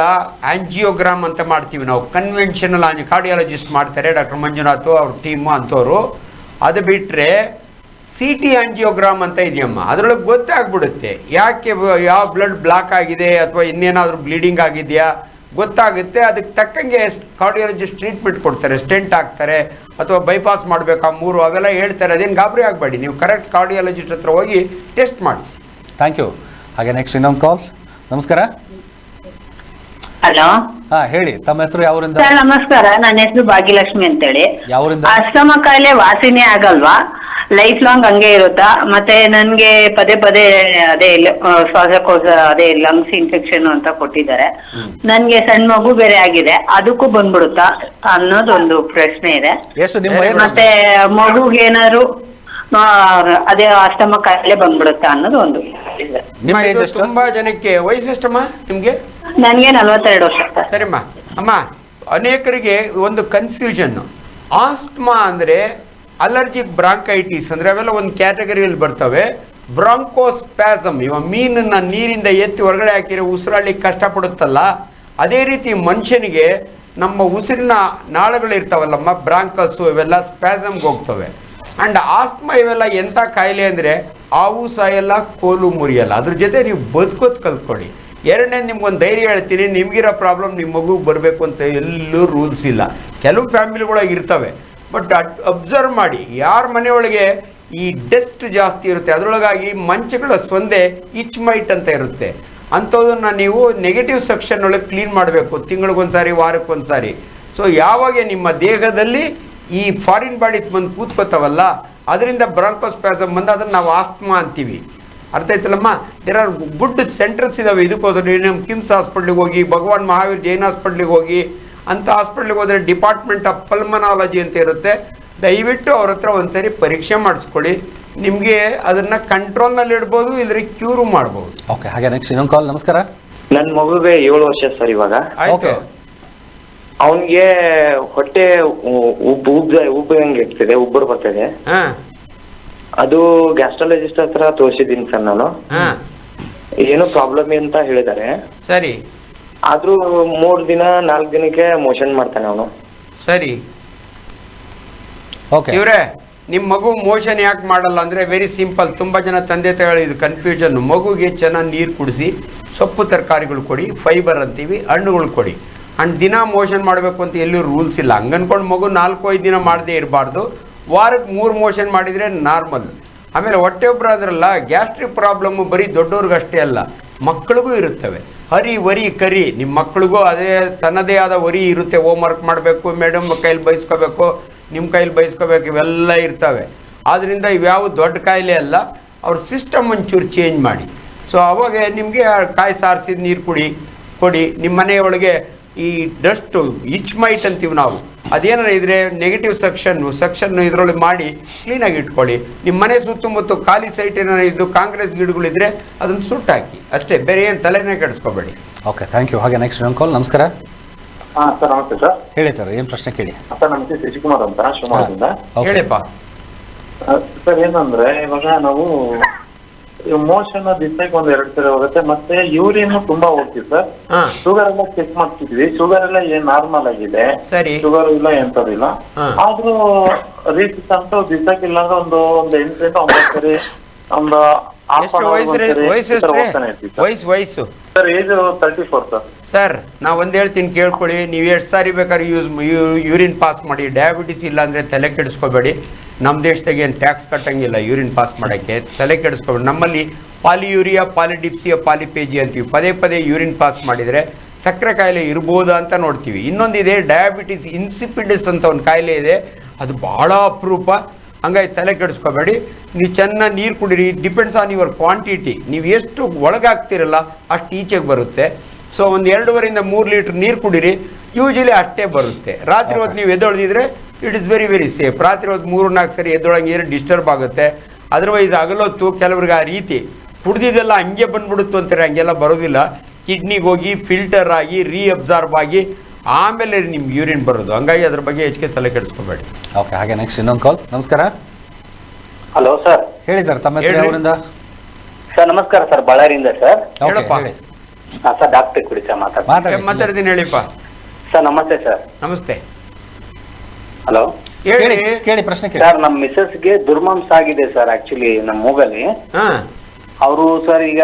S2: ಆಂಜಿಯೋಗ್ರಾಮ್ ಅಂತ ಮಾಡ್ತೀವಿ ನಾವು, ಕನ್ವೆನ್ಷನಲ್ ಕಾರ್ಡಿಯಾಲಜಿಸ್ಟ್ ಮಾಡ್ತಾರೆ, ಡಾಕ್ಟರ್ ಮಂಜುನಾಥ್ ಅವ್ರ ಟೀಮು ಅಂಥವ್ರು. ಅದು ಬಿಟ್ಟರೆ CT ಆಂಜಿಯೋಗ್ರಾಮ್ ಅಂತ ಇದೆಯಮ್ಮ, ಅದರೊಳಗೆ ಗೊತ್ತಾಗ್ಬಿಡುತ್ತೆ ಯಾಕೆ ಯಾವ ಬ್ಲಡ್ ಬ್ಲಾಕ್ ಆಗಿದೆ ಅಥವಾ ಇನ್ನೇನಾದರೂ ಬ್ಲೀಡಿಂಗ್ ಆಗಿದೆಯಾ ಗೊತ್ತಾಗುತ್ತೆ. ಅದಕ್ಕೆ ತಕ್ಕಂಗೆ ಕಾರ್ಡಿಯಾಲಜಿಸ್ಟ್ ಟ್ರೀಟ್ಮೆಂಟ್ ಕೊಡ್ತಾರೆ, ಸ್ಟೆಂಟ್ ಹಾಕ್ತಾರೆ ಅಥವಾ ಬೈಪಾಸ್ ಮಾಡಬೇಕಾ 3 ಅವೆಲ್ಲ ಹೇಳ್ತಾರೆ. ಅದೇನು ಗಾಬರಿ ಆಗಬೇಡಿ, ನೀವು ಕರೆಕ್ಟ್ ಕಾರ್ಡಿಯಾಲಜಿಸ್ಟ್ ಹತ್ರ ಹೋಗಿ ಟೆಸ್ಟ್ ಮಾಡಿಸಿ.
S1: Thank you. ಹಾಗೆ ನೆಕ್ಸ್ಟ್ ಇನ್ನೊಂದು ಕಾಲ್. ನಮಸ್ಕಾರ.
S5: ಹಲೋ,
S1: ಹೇಳಿ, ತಮ್ಮ ಹೆಸರು? ಯಾವೂರಿಂದ?
S5: ಸರ್ ನಮಸ್ಕಾರ, ನನ್ನ ಹೆಸರು ಭಾಗ್ಯಲಕ್ಷ್ಮಿ ಅಂತೇಳಿ.
S1: ಯಾವೂರಿಂದ?
S5: ಅಸ್ತಮ ಕಾಯಿಲೆ ವಾಸಿನೇ ಆಗಲ್ವಾ? ಲೈಫ್ ಲಾಂಗ್ ಹಂಗೆ ಇರುತ್ತಾ? ಮತ್ತೆ ನನ್ಗೆ ಪದೇ ಪದೇ ಅದೇ ಶ್ವಾಸಕೋಶ ಅದೇ ಲಂಗ್ಸ್ ಇನ್ಫೆಕ್ಷನ್ ಅಂತ ಕೊಟ್ಟಿದ್ದಾರೆ. ನನ್ಗೆ ಸಣ್ಣ ಮಗು ಬೇರೆ ಆಗಿದೆ, ಅದಕ್ಕೂ ಬಂದ್ಬಿಡುತ್ತಾ ಅನ್ನೋದೊಂದು ಪ್ರಶ್ನೆ ಇದೆ.
S1: ಎಷ್ಟು ನಿಮ್ಮ ವಯಸ್ಸು?
S5: ಮತ್ತೆ ಮಗುಗೆ ಏನಾದ್ರು ಅದೇ ಅಸ್ತಮ ಕಾಯಿಲೆ ಬಂದ್ಬಿಡುತ್ತಾ ಅನ್ನೋದು ಒಂದು ಇದೆ.
S1: ನಿಮ್ಮ ಏಜ್ ಎಷ್ಟು?
S2: ತುಂಬಾ ಜನಕ್ಕೆ ವಯಸ್ಸೆಷ್ಟಮ್ಮ ನಿಮ್ಗೆ?
S5: ನನ್ಗೆ 42 ವರ್ಷ ಸರ್.
S2: ಸರಿಮ್ಮ. ಅಮ್ಮ, ಅನೇಕರಿಗೆ ಒಂದು ಕನ್ಫ್ಯೂಷನ್, ಆಸ್ತಮಾ ಅಂದ್ರೆ ಅಲರ್ಜಿಕ್ ಬ್ರಾಂಕೈಟಿಸ್ ಅಂದ್ರೆ ಅವೆಲ್ಲ ಒಂದು ಕ್ಯಾಟಗರಿಯಲ್ಲಿ ಬರ್ತವೆ. ಬ್ರಾಂಕೋಸ್ಪ್ಯಾಸಮ್, ಇವ ಮೀನನ್ನ ನೀರಿಂದ ಎತ್ತಿ ಹೊರಗಡೆ ಹಾಕಿದ್ರೆ ಉಸಿರಾಡ್ಲಿಕ್ಕೆ ಕಷ್ಟಪಡುತ್ತಲ್ಲ, ಅದೇ ರೀತಿ ಮನುಷ್ಯನಿಗೆ ನಮ್ಮ ಉಸಿರಿನ ನಾಳಗಳಿರ್ತಾವಲ್ಲಮ್ಮ, ಬ್ರಾಂಕಸ್ಸು, ಇವೆಲ್ಲ ಸ್ಪ್ಯಾಸಮ್ಗೆ ಹೋಗ್ತವೆ. ಆ್ಯಂಡ್ ಆಸ್ತಮಾ ಇವೆಲ್ಲ ಎಂಥ ಕಾಯಿಲೆ ಅಂದರೆ ಆವು ಸಾಯಲ್ಲ, ಕೋಲು ಮುರಿಯಲ್ಲ. ಅದ್ರ ಜೊತೆ ನೀವು ಬದುಕೋದು ಕಲ್ತ್ಕೊಳ್ಳಿ. ಎರಡನೇ, ನಿಮ್ಗೊಂದು ಧೈರ್ಯ ಹೇಳ್ತೀನಿ, ನಿಮಗಿರೋ ಪ್ರಾಬ್ಲಮ್ ನಿಮ್ಮ ಮಗುಗೆ ಬರಬೇಕು ಅಂತ ಎಲ್ಲೂ ರೂಲ್ಸ್ ಇಲ್ಲ. ಕೆಲವು ಫ್ಯಾಮಿಲಿಗಳಾಗಿ ಇರ್ತವೆ, ಬಟ್ ಅಬ್ಸರ್ವ್ ಮಾಡಿ, ಯಾರ ಮನೆಯೊಳಗೆ ಈ ಡಸ್ಟ್ ಜಾಸ್ತಿ ಇರುತ್ತೆ, ಅದರೊಳಗಾಗಿ ಮಂಚಗಳ ಸೊಂದೆ ಇಚ್ ಮೈಟ್ ಅಂತ ಇರುತ್ತೆ, ಅಂಥದನ್ನು ನೀವು ನೆಗೆಟಿವ್ ಸೆಕ್ಷನ್ ಒಳಗೆ ಕ್ಲೀನ್ ಮಾಡಬೇಕು, ತಿಂಗಳಿಗೊಂದ್ಸಾರಿ, ವಾರಕ್ಕೊಂದ್ಸಾರಿ. ಸೊ ಯಾವಾಗ ನಿಮ್ಮ ದೇಹದಲ್ಲಿ ಈ ಫಾರಿನ್ ಬಾಡೀಸ್ ಬಂದು ಕೂತ್ಕೋತಾವಲ್ಲ, ಅದರಿಂದ ಬ್ರಾಂಕೋಸ್ಪ್ಯಾಸಮ್ ಬಂದು ಅದನ್ನು ನಾವು ಆಸ್ತಮಾ ಅಂತೀವಿ. ಅರ್ಥ ಆಯ್ತಲ್ಲಮ್ಮ? ದೇರ್ ಆರ್ ಗುಡ್ ಸೆಂಟರ್ಸ್ ಇದಾವೆ ಇದಕ್ಕೋಸ್ಕರ. ನಮ್ಮ ಕಿಮ್ಸ್ ಹಾಸ್ಪಿಟ್ಲಿಗೆ ಹೋಗಿ, ಭಗವಾನ್ ಮಹಾವೀರ್ ಜೈನ್ ಹಾಸ್ಪಿಟ್ಲಿಗೆ ಹೋಗಿ, ಅಂಥ ಹಾಸ್ಪಿಟ್ಲಿಗೆ ಹೋದರೆ ಡಿಪಾರ್ಟ್ಮೆಂಟ್ ಆಫ್ ಪಲ್ಮನಾಲಜಿ ಅಂತ ಇರುತ್ತೆ. ದಯವಿಟ್ಟು ಅವ್ರ ಹತ್ರ ಒಂದ್ಸರಿ ಪರೀಕ್ಷೆ ಮಾಡಿಸ್ಕೊಳ್ಳಿ, ನಿಮಗೆ ಅದನ್ನು ಕಂಟ್ರೋಲ್ನಲ್ಲಿ ಇಡ್ಬೋದು, ಇಲ್ಲದ್ರೆ ಕ್ಯೂರು ಮಾಡ್ಬೋದು.
S1: ಓಕೆ. ಹಾಗೆ ನೆಕ್ಸ್ಟ್ ಇನ್ನೊಂದು ಕಾಲ್. ನಮಸ್ಕಾರ.
S8: ನನ್ ಮಗುಗೆ 7 ವರ್ಷ ಸರ್ ಇವಾಗ.
S2: ಆಯ್ತು.
S8: ಅವನ್ಗೆ ಹೊಟ್ಟೆ ಉಬ್ಬಂಗೆ ಇರ್ತದೆ, ಉಬ್ಬರು ಬರ್ತದೆ.
S2: ಹಾಂ
S8: ಅದು ಗ್ಯಾಸ್ಟ್ರಾಲಜಿಸ್ಟ್ ಹತ್ರ ತೋರಿಸಿದ್ದೀನಿ ಸರ್ ನಾನು.
S2: ಹಾಂ,
S8: ಏನೋ ಪ್ರಾಬ್ಲಮ್ ಅಂತ ಹೇಳಿದ್ದಾರೆ.
S2: ಸರಿ.
S8: ಆದ್ರೂ 3 ದಿನ 4 ದಿನಕ್ಕೆ ಮೋಷನ್ ಮಾಡ್ತಾನೆ ಅವನು.
S2: ಸರಿ.
S1: ಓಕೆ.
S2: ಇವ್ರೆ, ನಿಮ್ಮ ಮಗು ಮೋಷನ್ ಯಾಕೆ ಮಾಡಲ್ಲ ಅಂದರೆ ವೆರಿ ಸಿಂಪಲ್. ತುಂಬ ಜನ ತಂದೆ ತಾಯಿ ಇದು ಕನ್ಫ್ಯೂಷನ್. ಮಗುಗೆ ಚೆನ್ನಾಗಿ ನೀರು ಕುಡಿಸಿ, ಸೊಪ್ಪು ತರಕಾರಿಗಳು ಕೊಡಿ, ಫೈಬರ್ ಅಂತೀವಿ, ಹಣ್ಣುಗಳು ಕೊಡಿ. ಆ್ಯಂಡ್ ದಿನ ಮೋಷನ್ ಮಾಡಬೇಕು ಅಂತ ಎಲ್ಲೂ ರೂಲ್ಸ್ ಇಲ್ಲ. ಹಂಗನ್ಕೊಂಡು ಮಗು 4-5 ದಿನ ಮಾಡದೇ ಇರಬಾರ್ದು. ವಾರಕ್ಕೆ 3 ಮೋಷನ್ ಮಾಡಿದರೆ ನಾರ್ಮಲ್. ಆಮೇಲೆ ಹೊಟ್ಟೆ ಒಬ್ಬರು ಅದರಲ್ಲ, ಗ್ಯಾಸ್ಟ್ರಿಕ್ ಪ್ರಾಬ್ಲಮ್ಮು ಬರೀ ದೊಡ್ಡವ್ರಿಗಷ್ಟೇ ಅಲ್ಲ, ಮಕ್ಕಳಿಗೂ ಇರುತ್ತವೆ. ಹರಿ ವರಿ ಕರಿ, ನಿಮ್ಮ ಮಕ್ಕಳಿಗೂ ಅದೇ ತನ್ನದೇ ಆದ ವರಿ ಇರುತ್ತೆ. ಹೋಮ್ ವರ್ಕ್ ಮಾಡಬೇಕು, ಮೇಡಮ್ ಕೈಲಿ ಬಯಸ್ಕೋಬೇಕು, ನಿಮ್ಮ ಕೈಲಿ ಬಯಸ್ಕೋಬೇಕು, ಇವೆಲ್ಲ ಇರ್ತವೆ. ಆದ್ದರಿಂದ ಇವ್ಯಾವ ದೊಡ್ಡ ಕಾಯಿಲೆ ಅಲ್ಲ. ಅವ್ರ ಸಿಸ್ಟಮ್ ಒಂಚೂರು ಚೇಂಜ್ ಮಾಡಿ. ಸೊ ಅವಾಗ ನಿಮಗೆ ಕಾಯಿ ಸಾರಿಸಿದ ನೀರು ಕೊಡಿ. ನಿಮ್ಮ ಮನೆಯೊಳಗೆ ಈ ಡಸ್ಟು ಇಚ್ ಮೈಟ್ ಅಂತೀವಿ ನಾವು, ಅದೇನಾರ ಇದ್ರೆ ನೆಗೆಟಿವ್ ಸೆಕ್ಷನ್ನು ಇದರೊಳಗೆ ಮಾಡಿ ಕ್ಲೀನಾಗಿ ಇಟ್ಕೊಳ್ಳಿ. ನಿಮ್ಮ ಮನೆ ಸುತ್ತಮುತ್ತ ಖಾಲಿ ಸೈಟ್ ಏನಾರ ಇದ್ದು ಕಾಂಗ್ರೆಸ್ ಗಿಡಗಳಿದ್ರೆ ಅದನ್ನು ಸುಟ್ಟಾಕಿ ಅಷ್ಟೇ, ಬೇರೆ ಏನು ತಲೆನೇ ಕೆಡಿಸ್ಕೋಬೇಡಿ.
S1: Okay, thank you. ಹಾಗೆ ನೆಕ್ಸ್ಟ್ ಇನ್ನೊಂದು ಕಾಲ್. ನಮಸ್ಕಾರ.
S8: ಸರ್ ನಮಸ್ತೆ ಸರ್.
S1: ಹೇಳಿ ಸರ್, ಏನು ಪ್ರಶ್ನೆ ಕೇಳಿ.
S8: ಸರ್ ನಮಸ್ತೆ, ಶಶಿಕುಮಾರ್ ಅಂತ ಶಿವಮೊಗ್ಗದಿಂದ.
S2: ಹೇಳಿಪ್ಪ.
S8: ಸರ್ ಏನಂದ್ರೆ ಇವಾಗ ನಾವು ಮೋಷನ್ ದಿವಸಕ್ಕೆ 1-2 ಸರಿ ಹೋಗುತ್ತೆ, ಮತ್ತೆ ಯೂರಿನ್ ತುಂಬಾ ಹೋಗ್ತೀವಿ ಸರ್. ಶುಗರ್ ಎಲ್ಲ ಚೆಕ್ ಮಾಡ್ತಿದ್ವಿ, ಶುಗರ್ ಎಲ್ಲ ಏನ್ ನಾರ್ಮಲ್ ಆಗಿದೆ,
S2: ಸರಿ,
S8: ಶುಗರ್ ಇಲ್ಲ ಎಂತದಿಲ್ಲ. ಆದ್ರೂ ರೀಚ್ ಅಂತ ದಿವಸಕ್ಕೆ ಇಲ್ಲ ಅಂದ್ರೆ ಒಂದು 8-9 ಸರಿ ಒಂದು
S2: ವಯಸ್ಸು
S8: ಸರ್. Age 34 sir.
S2: ಸರ್ ನಾವು ಒಂದು ಹೇಳ್ತೀನಿ ಕೇಳ್ಕೊಳ್ಳಿ. ನೀವು ಎಷ್ಟು ಸಾರಿ ಬೇಕಾದ್ರೆ ಯೂರಿನ್ ಪಾಸ್ ಮಾಡಿ. ಡಯಾಬಿಟಿಸ್ ಇಲ್ಲ ಅಂದರೆ ತಲೆ ಕೆಡಿಸ್ಕೋಬೇಡಿ. ನಮ್ಮ ದೇಶದಾಗೆ ಏನು ಟ್ಯಾಕ್ಸ್ ಕಟ್ಟಂಗಿಲ್ಲ ಯೂರಿನ್ ಪಾಸ್ ಮಾಡೋಕ್ಕೆ, ತಲೆ ಕೆಡಿಸ್ಕೋಬೇಡಿ. ನಮ್ಮಲ್ಲಿ ಪಾಲಿಯೂರಿಯಾ, ಪಾಲಿಡಿಪ್ಸಿಯಾ, ಪಾಲಿಪೇಜಿ ಅಂತೀವಿ. ಪದೇ ಯೂರಿನ್ ಪಾಸ್ ಮಾಡಿದರೆ ಸಕ್ಕರೆ ಕಾಯಿಲೆ ಇರ್ಬೋದಾ ಅಂತ ನೋಡ್ತೀವಿ. ಇನ್ನೊಂದಿದೆ ಡಯಾಬಿಟಿಸ್ ಇನ್ಸಿಪಿಡಿಸ್ ಅಂತ ಒಂದು ಕಾಯಿಲೆ ಇದೆ, ಅದು ಭಾಳ ಅಪರೂಪ. ಹಂಗಾಗಿ ತಲೆ ಕೆಡಿಸ್ಕೋಬೇಡಿ. ನೀವು ಚೆನ್ನಾಗಿ ನೀರು ಕುಡೀರಿ. Depends on your quantity. ನೀವು ಎಷ್ಟು ಒಳಗಾಗ್ತಿರಲ್ಲ ಅಷ್ಟು ಈಚೆಗೆ ಬರುತ್ತೆ. ಸೊ ಒಂದು 2.5-3 ಲೀಟ್ರ್ ನೀರು ಕುಡೀರಿ, ಯೂಶಲಿ ಅಷ್ಟೇ ಬರುತ್ತೆ. ರಾತ್ರಿ ಹೊತ್ತು ನೀವು ಎದ್ದೊಳ್ದಿದ್ರೆ it is very very safe. ರಾತ್ರಿ ಹೊತ್ತು 3-4 ಸರಿ ಎದ್ದೊಳಂಗಿದ್ರೆ ಡಿಸ್ಟರ್ಬ್ ಆಗುತ್ತೆ. ಅದರ್ವೈಸ್ ಹಗಲೊತ್ತು ಕೆಲವ್ರಿಗೆ ಆ ರೀತಿ ಕುಡ್ದಿದ್ದೆಲ್ಲ ಹಂಗೆ ಬಂದ್ಬಿಡುತ್ತು ಅಂತಾರೆ, ಹಂಗೆಲ್ಲ ಬರೋದಿಲ್ಲ. ಕಿಡ್ನಿಗೆ ಹೋಗಿ ಫಿಲ್ಟರ್ ಆಗಿ ರೀಅಬ್ಸಾರ್ಬ್ ಆಗಿ ಆಮೇಲೆ ನಿಮ್ಗೆ ಯೂರಿನ್ ಬರೋದು. ಹಂಗಾಗಿ ಅದ್ರ ಬಗ್ಗೆ ಹೆಚ್ಚಿಗೆ ತಲೆ ಕೆಡಿಸ್ಕೋಬೇಡಿ.
S1: ಓಕೆ, ಹಾಗೆ ನೆಕ್ಸ್ಟ್ ಇನ್ನೊಂದು ಕಾಲ್. ನಮಸ್ಕಾರ.
S8: Hello sir.
S1: ಹೇಳಿ ಸರ್, ತಮ್ಮ ಹೆಸರು
S2: ಹೇಳ್ರಿ.
S1: ಅವರಿಂದ?
S8: ಸರ್ ನಮಸ್ಕಾರ ಸರ್, ಬಳ್ಳಾರಿಯಿಂದ ಸರ್.
S2: ಹೇಳಪ್ಪ.
S8: ಸರ್ ಡಾಕ್ಟರ್ ಕುಡಿ ಸರ್
S1: ಮಾತಾಡಿ.
S2: ಮಾತಾಡ್ತೀನಿ ಹೇಳಿಪ್ಪ.
S8: ಸರ್ ನಮಸ್ತೆ ಸರ್.
S2: ನಮಸ್ತೆ.
S8: ಹಲೋ
S2: ಹೇಳಿ.
S1: ಕೇಳಿ ಪ್ರಶ್ನೆ ಕೇಳಿ.
S8: ಸರ್, ನಮ್ಮ ಮಿಸಸ್ಗೆ ದುರ್ಮಾಂಸ ಆಗಿದೆ ಸರ್. ಆಕ್ಚುಲಿ ನಮ್ಮ ಮೂಗಲ್ಲಿ
S2: ಹಾ,
S8: ಅವರು ಸರ್ ಈಗ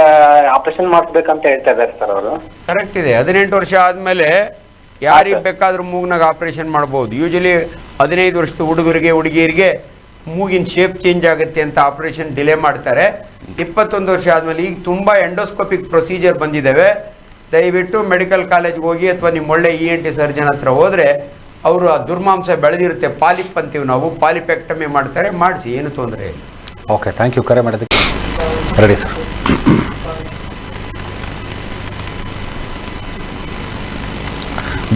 S8: ಆಪರೇಷನ್ ಮಾಡಿಸ್ಬೇಕಂತ ಹೇಳ್ತಾ ಇದಾರೆ ಸರ್ ಅವರು.
S2: ಕರೆಕ್ಟ್ ಇದೆ. 18 ವರ್ಷ ಆದ್ಮೇಲೆ ಯಾರಿಗೆ ಬೇಕಾದ್ರೂ ಮೂಗ್ನಾಗ ಆಪರೇಷನ್ ಮಾಡ್ಬೋದು. ಯೂಶಲಿ 15 ವರ್ಷದ ಹುಡುಗರಿಗೆ ಹುಡುಗಿಯರಿಗೆ ಮೂಗಿನ ಶೇಪ್ ಚೇಂಜ್ ಆಗುತ್ತೆ ಅಂತ ಆಪರೇಷನ್ ಡಿಲೇ ಮಾಡ್ತಾರೆ. 21 ವರ್ಷ ಆದಮೇಲೆ ಈಗ ತುಂಬ ಎಂಡೋಸ್ಕೋಪಿಕ್ ಪ್ರೊಸೀಜರ್ ಬಂದಿದ್ದಾವೆ. ದಯವಿಟ್ಟು ಮೆಡಿಕಲ್ ಕಾಲೇಜ್ಗೆ ಹೋಗಿ ಅಥವಾ ನಿಮ್ಮ ಒಳ್ಳೆ ENT ಸರ್ಜನ್ ಹತ್ರ ಹೋದರೆ ಅವರು ಆ ದುರ್ಮಾಂಸ ಬೆಳೆದಿರುತ್ತೆ, ಪಾಲಿಪ್ ಅಂತೀವಿ ನಾವು, ಪಾಲಿಪೆಕ್ಟಮಿ ಮಾಡ್ತಾರೆ, ಮಾಡಿಸಿ, ಏನು ತೊಂದರೆ ಇಲ್ಲ.
S1: ಓಕೆ, ಥ್ಯಾಂಕ್ ಯು ಕರೆ ಮಾಡಿದ್ದಕ್ಕೆ. Ready sir.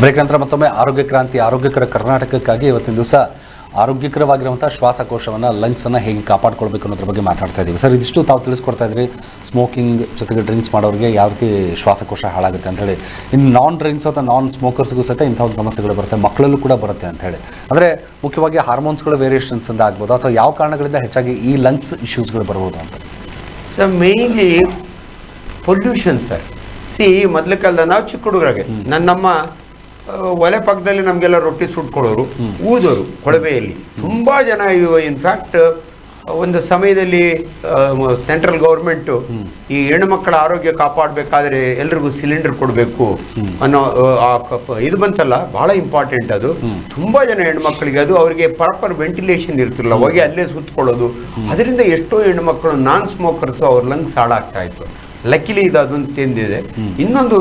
S1: ಬ್ರೇಕ್ ನಂತರ ಮತ್ತೊಮ್ಮೆ ಆರೋಗ್ಯ ಕ್ರಾಂತಿ, ಆರೋಗ್ಯಕರ ಕರ್ನಾಟಕಕ್ಕಾಗಿ ಇವತ್ತಿನ ದಿವಸ ಆರೋಗ್ಯಕರವಾಗಿರುವಂಥ ಶ್ವಾಸಕೋಶವನ್ನು, ಲಂಗ್ಸನ್ನು ಹೇಗೆ ಕಾಪಾಡ್ಕೊಳ್ಬೇಕು ಅನ್ನೋದ್ರ ಬಗ್ಗೆ ಮಾತಾಡ್ತಾ ಇದ್ದೀವಿ. ಸರ್, ಇದಿಷ್ಟು ತಾವು ತಿಳಿಸ್ಕೊಡ್ತಾ ಇದ್ರಿ. ಸ್ಮೋಕಿಂಗ್ ಜೊತೆಗೆ ಡ್ರಿಂಕ್ಸ್ ಮಾಡೋರಿಗೆ ಯಾವ ರೀತಿ ಶ್ವಾಸಕೋಶ ಹಾಳಾಗುತ್ತೆ ಅಂಥೇಳಿ. ಇನ್ನು ನಾನ್ ಡ್ರಿಂಕ್ಸ್ ಅಥವಾ ನಾನ್ ಸ್ಮೋಕರ್ಸ್ಗೂ ಸಹಿತ ಇಂಥ ಒಂದು ಸಮಸ್ಯೆಗಳು ಬರುತ್ತೆ, ಮಕ್ಕಳಲ್ಲೂ ಕೂಡ ಬರುತ್ತೆ ಅಂಥೇಳಿ. ಅಂದರೆ ಮುಖ್ಯವಾಗಿ ಹಾರ್ಮೋನ್ಸ್ಗಳ ವೇರಿಯೇಷನ್ಸಿಂದ ಆಗ್ಬೋದು ಅಥವಾ ಯಾವ ಕಾರಣಗಳಿಂದ ಹೆಚ್ಚಾಗಿ ಈ ಲಂಗ್ಸ್ ಇಶ್ಯೂಸ್ಗಳು ಬರ್ಬೋದು ಅಂತ?
S2: Sir, mainly pollution sir. ಮೊದಲ ಕಾಲದ ನಾವು ಚಿಕ್ಕ ಹುಡುಗರಾಗೆ ನಮ್ಮ ಒಲೆ ಪಕ್ಕದಲ್ಲಿ ನಮಗೆಲ್ಲ ರೊಟ್ಟಿ ಸುಟ್ಕೊಳ್ಳೋರು, ಊದೋರು ಕೊಳವೆಯಲ್ಲಿ. ತುಂಬ ಜನ ಇನ್ಫ್ಯಾಕ್ಟ್ ಒಂದು ಸಮಯದಲ್ಲಿ ಸೆಂಟ್ರಲ್ ಗೌರ್ಮೆಂಟು ಈ ಹೆಣ್ಣು ಮಕ್ಕಳ ಆರೋಗ್ಯ ಕಾಪಾಡಬೇಕಾದ್ರೆ ಎಲ್ರಿಗೂ ಸಿಲಿಂಡರ್ ಕೊಡಬೇಕು ಅನ್ನೋ ಇದು ಬಂತಲ್ಲ, ಭಾಳ ಇಂಪಾರ್ಟೆಂಟ್ ಅದು. ತುಂಬ ಜನ ಹೆಣ್ಮಕ್ಳಿಗೆ ಅದು ಅವರಿಗೆ ಪ್ರಾಪರ್ ವೆಂಟಿಲೇಷನ್ ಇರ್ತಿರಲಿಲ್ಲ, ಹೋಗಿ ಅಲ್ಲೇ ಸುತ್ತಕೊಳ್ಳೋದು. ಅದರಿಂದ ಎಷ್ಟೋ ಹೆಣ್ಮಕ್ಳು ನಾನ್ ಸ್ಮೋಕರ್ಸು ಅವ್ರ ಲಂಗ್ಸ್ ಹಾಳಾಗ್ತಾ ಇತ್ತು. ಲಕ್ಕಿಲಿ ಇದು ಅದೊಂದು ತಿಂದಿದೆ. ಇನ್ನೊಂದು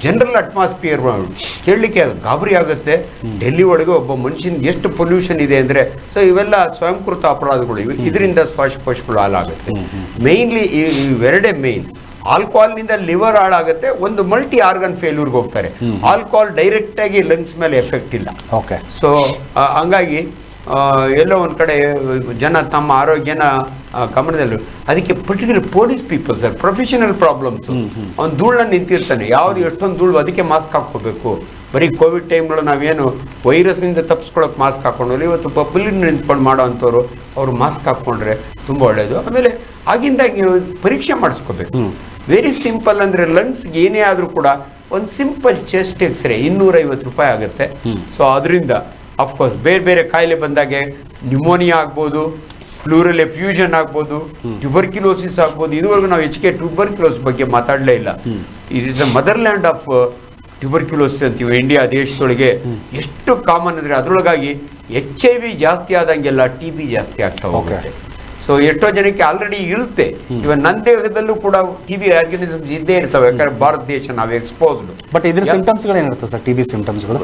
S2: ಜನರಲ್ ಅಟ್ಮಾಸ್ಫಿಯರ್ ಕೇಳಲಿಕ್ಕೆ ಗಾಬರಿ ಆಗುತ್ತೆ. ಡೆಲ್ಲಿ ಒಳಗೆ ಒಬ್ಬ ಮನುಷ್ಯನಿಗೆ ಎಷ್ಟು ಪೊಲ್ಯೂಷನ್ ಇದೆ ಅಂದರೆ, ಸೊ ಇವೆಲ್ಲ ಸ್ವಯಂಕೃತ ಅಪರಾಧಗಳು. ಇದರಿಂದ ಶ್ವಾಸಕೋಶಗಳು ಹಾಳಾಗುತ್ತೆ. ಮೇಯ್ನ್ಲಿ ಇವೆರಡೇ ಮೇಯ್ನ್. ಆಲ್ಕೋಹಾಲ್ನಿಂದ ಲಿವರ್ ಹಾಳಾಗುತ್ತೆ, ಒಂದು ಮಲ್ಟಿ ಆರ್ಗನ್ ಫೇಲ್ಯೂರ್ಗೆ ಹೋಗ್ತಾರೆ. ಆಲ್ಕೋಹಾಲ್ ಡೈರೆಕ್ಟಾಗಿ ಲಂಗ್ಸ್ ಮೇಲೆ ಎಫೆಕ್ಟ್ ಇಲ್ಲ.
S1: ಓಕೆ.
S2: ಸೊ ಹಂಗಾಗಿ ಎಲ್ಲೋ ಒಂದು ಕಡೆ ಜನ ತಮ್ಮ ಆರೋಗ್ಯನ ಗಮನದಲ್ಲಿ, ಅದಕ್ಕೆ particular police people sir, professional problems. ಅವ್ನು ಧೂಳನ್ನ ನಿಂತಿರ್ತಾನೆ, ಯಾವುದು ಎಷ್ಟೊಂದು ಧೂಳು, ಅದಕ್ಕೆ ಮಾಸ್ಕ್ ಹಾಕ್ಕೋಬೇಕು. ಬರೀ ಕೋವಿಡ್ ಟೈಮ್ಗಳು ನಾವೇನು ವೈರಸ್ನಿಂದ ತಪ್ಪಿಸ್ಕೊಳಕ್ಕೆ ಮಾಸ್ಕ್ ಹಾಕ್ಕೊಂಡ್ರೆ, ಇವತ್ತು ಪಬ್ಲಿಕ್ ನಿಂತ್ಕೊಂಡು ಮಾಡೋ ಅಂಥವ್ರು ಅವರು ಮಾಸ್ಕ್ ಹಾಕ್ಕೊಂಡ್ರೆ ತುಂಬ ಒಳ್ಳೆಯದು. ಆಮೇಲೆ ಆಗಿಂದಾಗಿ ಪರೀಕ್ಷೆ ಮಾಡಿಸ್ಕೋಬೇಕು. Very simple. ಅಂದರೆ ಲಂಗ್ಸ್ಗೆ ಏನೇ ಆದರೂ ಕೂಡ ಒಂದು ಸಿಂಪಲ್ ಚೆಸ್ಟ್ ಎಕ್ಸ್ರೇ 250 ರೂಪಾಯಿ ಆಗುತ್ತೆ. ಸೊ ಅದರಿಂದ ಅಫ್ಕೋರ್ಸ್ ಬೇರೆ ಬೇರೆ ಕಾಯಿಲೆ ಬಂದಾಗೆ ನ್ಯೂಮೋನಿಯಾ ಆಗ್ಬೋದು, ಪ್ಲೂರಲ್ ಎಫ್ಯೂಷನ್ ಆಗ್ಬೋದು, ಟ್ಯೂಬರ್ಕ್ಯುಲೋಸಿಸ್ ಆಗ್ಬೋದು. ಇದುವರೆಗೂ ನಾವು ಹೆಚ್ಚಿಗೆ ಟ್ಯೂಬರ್ಕ್ಯುಲೋಸಿಸ್ ಬಗ್ಗೆ ಮಾತಾಡಲೇ ಇಲ್ಲ. It is a motherland of tuberculosis ಅಂತೀವಿ. ಇಂಡಿಯಾ ದೇಶದೊಳಗೆ ಎಷ್ಟು ಕಾಮನ್ ಅಂದರೆ ಅದರೊಳಗಾಗಿ HIV ಜಾಸ್ತಿ ಆದಂಗೆಲ್ಲ TB ಜಾಸ್ತಿ ಆಗ್ತಾ ಹೋಗುತ್ತೆ. ಸೊ ಎಷ್ಟೋ ಜನಕ್ಕೆ ಆಲ್ರೆಡಿ ಇರುತ್ತೆ. ಇವನ್ ನನ್ನ ದೇಹದಲ್ಲೂ ಕೂಡ TB ಆರ್ಗನಿಸಮ್ಸ್ ಇದ್ದೇ ಇರ್ತವೆ, ಯಾಕಂದ್ರೆ ಭಾರತ ದೇಶ ನಾವು ಎಕ್ಸ್ಪೋಸ್ಡ್.
S1: ಬಟ್ ಇದ್ರ ಸಿಂಪ್ಟಮ್ಸ್ಗಳು ಏನಿರುತ್ತೆ ಸರ್, TB ಸಿಂಪ್ಟಮ್ಸ್ಗಳು?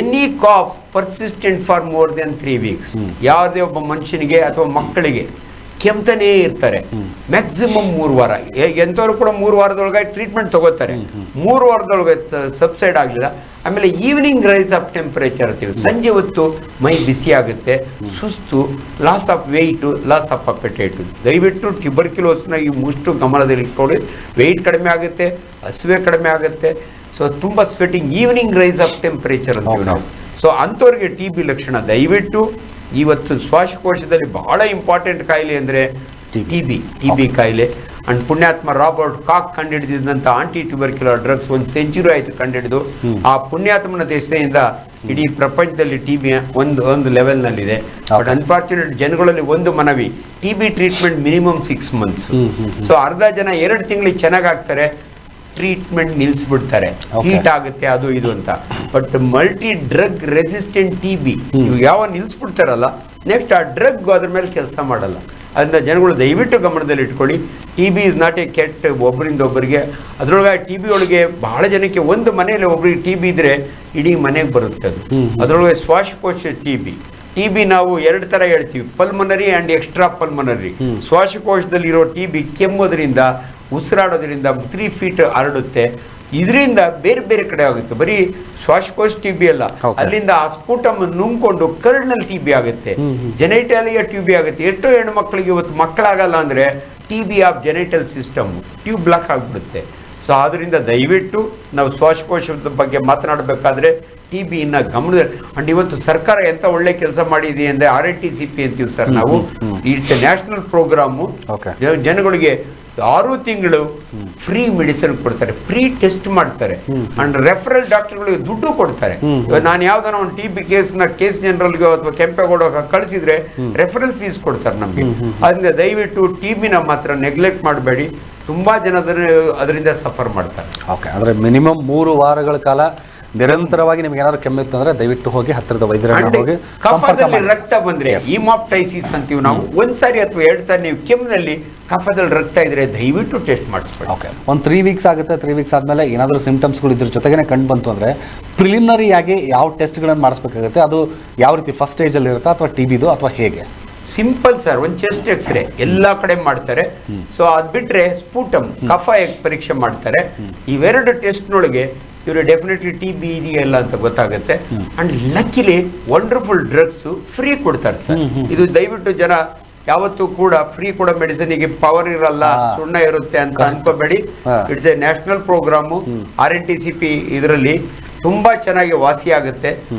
S2: Any cough persistent for more than 3 weeks. ಯಾವುದೇ ಒಬ್ಬ ಮನುಷ್ಯನಿಗೆ ಅಥವಾ ಮಕ್ಕಳಿಗೆ ಕೆಮ್ತಾನೇ ಇರ್ತಾರೆ. ಮ್ಯಾಕ್ಸಿಮಮ್ 3 ವಾರ. ಎಂಥವ್ರು ಕೂಡ 3 ವಾರದೊಳಗೆ ಟ್ರೀಟ್ಮೆಂಟ್ ತಗೋತಾರೆ. 3 ವಾರದೊಳಗೆ ಸಬ್ಸೈಡ್ ಆಗಲಿಲ್ಲ. ಆಮೇಲೆ ಈವ್ನಿಂಗ್ ರೈಸ್ ಆಫ್ ಟೆಂಪರೇಚರ್ ಅಂತೀವಿ. ಸಂಜೆ ಹೊತ್ತು ಮೈ ಬಿಸಿ ಆಗುತ್ತೆ, ಸುಸ್ತು, loss of weight, loss of appetite. ದಯವಿಟ್ಟು ಟ್ಯೂಬರ್ಕ್ಯುಲೋಸ್ನ ಈ ಮುಷ್ಟು ಗಮನದಲ್ಲಿ ಇಟ್ಕೊಳ್ಳಿ. ವೆಯ್ಟ್ ಕಡಿಮೆ ಆಗುತ್ತೆ, ಹಸಿವೆ ಕಡಿಮೆ ಆಗುತ್ತೆ. ಸೊ ತುಂಬ sweating, evening rise of temperature ಅಂತೀವಿ ನಾವು. ಸೊ ಅಂಥವ್ರಿಗೆ TB ಲಕ್ಷಣ. ದಯವಿಟ್ಟು ಇವತ್ತು ಶ್ವಾಸಕೋಶದಲ್ಲಿ ಬಹಳ ಇಂಪಾರ್ಟೆಂಟ್ ಕಾಯಿಲೆ ಅಂದರೆ TB ಕಾಯಿಲೆ. ಅಂಡ್ ಪುಣ್ಯಾತ್ಮ ರಾಬರ್ಟ್ ಕಾಕ್ ಕಂಡುಹಿಡಿದಂಥ ಆಂಟಿ ಟ್ಯೂಬರ್ಕ್ಯುಲರ್ ಡ್ರಗ್ಸ್ 1 ಸೆಂಚುರಿ ಆಯಿತು ಕಂಡುಹಿಡಿದು. ಆ ಪುಣ್ಯಾತ್ಮನ ದೇಶದಿಂದ ಇಡೀ ಪ್ರಪಂಚದಲ್ಲಿ TB ಒಂದು ಲೆವೆಲ್ನಲ್ಲಿದೆ. ಬಟ್ ಅನ್ಫಾರ್ಚುನೇಟ್ ಜನಗಳಲ್ಲಿ ಒಂದು ಮನವಿ, TB treatment minimum 6 months. So ಅರ್ಧ ಜನ 2 ತಿಂಗಳಿಗೆ ಚೆನ್ನಾಗಾಗ್ತಾರೆ, ಟ್ರೀಟ್ಮೆಂಟ್ ನಿಲ್ಲಿಸ್ಬಿಡ್ತಾರೆ, ಹೀಟ್ ಆಗುತ್ತೆ ಅದು ಇದು ಅಂತ. But multi drug resistant TB ಇವಾಗ ಯಾವ ನಿಲ್ಲಿಸ್ಬಿಡ್ತಾರಲ್ಲ, ನೆಕ್ಸ್ಟ್ ಆ ಡ್ರಗ್ ಅದ್ರ ಮೇಲೆ ಕೆಲಸ ಮಾಡಲ್ಲ. ಅದರಿಂದ ಜನಗಳು ದಯವಿಟ್ಟು ಗಮನದಲ್ಲಿ ಇಟ್ಕೊಳ್ಳಿ. TB ಇಸ್ ನಾಟ್ ಎ ಕೆಟ್ಟ ಒಬ್ಬರಿಂದ ಒಬ್ಬರಿಗೆ. ಅದರೊಳಗೆ TB ಒಳಗೆ ಬಹಳ ಜನಕ್ಕೆ ಒಂದು ಮನೆಯಲ್ಲಿ ಒಬ್ಬರಿಗೆ TB ಇದ್ರೆ ಇಡೀ ಮನೆಗೆ ಬರುತ್ತೆ ಅದು. ಅದರೊಳಗೆ ಶ್ವಾಸಕೋಶ TB ನಾವು 2 ಥರ ಹೇಳ್ತೀವಿ, ಪಲ್ಮನರಿ ಆ್ಯಂಡ್ ಎಕ್ಸ್ಟ್ರಾ ಪಲ್ಮನರಿ. ಶ್ವಾಸಕೋಶದಲ್ಲಿರೋ TB ಕೆಮ್ಮೋದ್ರಿಂದ, ಉಸಿರಾಡೋದ್ರಿಂದ 3 feet ಹರಡುತ್ತೆ. ಇದರಿಂದ ಬೇರೆ ಬೇರೆ ಕಡೆ ಆಗುತ್ತೆ. ಬರೀ ಶ್ವಾಸಕೋಶ TB ಅಲ್ಲ, ಅಲ್ಲಿಂದ ಆ ಸ್ಫುಟಮ್ ನುಂಗ್ಕೊಂಡು ಕರ್ನಲ್ TB ಆಗುತ್ತೆ, ಜೆನೈಟಾಲಿಯಾ TB ಆಗುತ್ತೆ. ಎಷ್ಟೋ ಹೆಣ್ಣು ಮಕ್ಕಳಿಗೆ ಇವತ್ತು ಮಕ್ಕಳಾಗಲ್ಲ ಅಂದರೆ TB of genital system, tube block ಆಗಿಬಿಡುತ್ತೆ. ಸೊ ಆದ್ದರಿಂದ ದಯವಿಟ್ಟು ನಾವು ಶ್ವಾಸಕೋಶದ ಬಗ್ಗೆ ಮಾತನಾಡಬೇಕಾದ್ರೆ TB ಇನ್ನ ಗಮನದಲ್ಲಿ. ಅಂಡ್ ಇವತ್ತು ಸರ್ಕಾರ ಎಂತ ಒಳ್ಳೆ ಕೆಲಸ ಮಾಡಿದೆ ಅಂದರೆ RITCP ಅಂತೀವಿ ಸರ್ ನಾವು. It's a national programme. ಜನಗಳಿಗೆ 6 ತಿಂಗಳು ಫ್ರೀ ಮೆಡಿಸಿನ್ ಕೊಡ್ತಾರೆ, ಫ್ರೀ ಟೆಸ್ಟ್ ಮಾಡ್ತಾರೆ, ಅಂಡ್ ರೆಫರಲ್ ಡಾಕ್ಟರ್ಗಳಿಗೆ ದುಡ್ಡು ಕೊಡ್ತಾರೆ. ನಾನು ಯಾವ್ದಾನ ಒಂದು TB ಕೇಸ್ ಜನರಲ್ಗೆ ಅಥವಾ ಕೆಂಪೇಗೌಡ ಕಳಿಸಿದ್ರೆ ರೆಫರಲ್ ಫೀಸ್ ಕೊಡ್ತಾರೆ ನಮಗೆ. ಅದರಿಂದ ದಯವಿಟ್ಟು TBನ ಮಾತ್ರ ನೆಗ್ಲೆಕ್ಟ್ ಮಾಡಬೇಡಿ. ತುಂಬಾ ಜನ ಅದರಿಂದ ಸಫರ್ ಮಾಡ್ತಾರೆ.
S1: ಓಕೆ, ಅಂದರೆ ಮಿನಿಮಮ್ 3 ವಾರಗಳ ಕಾಲ ನಿರಂತರವಾಗಿ ನಿಮ್ಗೆ ಏನಾದ್ರು ಕೆಮ್ಮಿತ್ತು ಅಂದ್ರೆ ದಯವಿಟ್ಟು ಹೋಗಿ ಹತ್ತಿರದ ವೈದ್ಯರನ್ನ ಹೋಗಿ
S2: ಕಫದಲ್ಲಿ ರಕ್ತ ಬಂದ್ರೆ ಹಿಮಾಪ್ಟೈಸಿಸ್ ಅಂತೀವಿ ನಾವು. ಒಂದ್ಸಾರಿ ಅಥವಾ 2 ಸಾರಿ ನೀವು ಕೆಮ್ಮಿನಲ್ಲಿ ಕಫದಲ್ಲಿ ರಕ್ತ ಇದ್ರೆ ದಯವಿಟ್ಟು ಟೆಸ್ಟ್ ಮಾಡಿಸ್ಬೇಕು.
S1: ಓಕೆ, ಒಂದು 3 ವೀಕ್ಸ್ ಆಗುತ್ತೆ. 3 ವೀಕ್ಸ್ ಆದಮೇಲೆ ಏನಾದರೂ ಸಿಂಪ್ಟಮ್ಸ್ಗಳು ಇದ್ರ ಜೊತೆಗೇನೆ ಕಂಡು ಬಂತು ಅಂದರೆ ಪ್ರಿಲಿಮಿನರಿ ಆಗಿ ಯಾವ ಟೆಸ್ಟ್ಗಳನ್ನು ಮಾಡಿಸ್ಬೇಕಾಗುತ್ತೆ? ಅದು ಯಾವ ರೀತಿ ಫಸ್ಟ್ ಸ್ಟೇಜಲ್ಲಿ ಇರುತ್ತಾ ಅಥವಾ TBದು ಅಥವಾ ಹೇಗೆ?
S2: ಸಿಂಪಲ್ ಸರ್, ಒಂದು ಚೆಸ್ಟ್ ಎಕ್ಸ್ರೇ ಎಲ್ಲ ಕಡೆ ಮಾಡ್ತಾರೆ. ಸೊ ಅದು ಬಿಟ್ರೆ ಸ್ಪೂಟಮ್ ಕಫ ಪರೀಕ್ಷೆ ಮಾಡ್ತಾರೆ. ಇವೆರಡು ಟೆಸ್ಟ್ನೊಳಗೆ ಇವರು ಡೆಫಿನೆಟ್ಲಿ TB ಇದೆಯಲ್ಲ ಅಂತ ಗೊತ್ತಾಗುತ್ತೆ. ಅಂಡ್ ಲಕ್ಕಿಲಿ ವಂಡರ್ಫುಲ್ ಡ್ರಗ್ಸ್ ಫ್ರೀ ಕೊಡ್ತಾರೆ ಸರ್. ಇದು ದಯವಿಟ್ಟು ಜನ ಯಾವತ್ತೂ ಕೂಡ ಫ್ರೀ ಕೊಡೋ ಮೆಡಿಸಿನ್ಗೆ ಪವರ್ ಇರಲ್ಲ, ಸುಣ್ಣ ಇರುತ್ತೆ ಅಂತ ಅನ್ಕೋಬೇಡಿ. It's a national programme. RITCP ಇದರಲ್ಲಿ ತುಂಬಾ ಚೆನ್ನಾಗಿ ವಾಸಿ ಆಗುತ್ತೆ.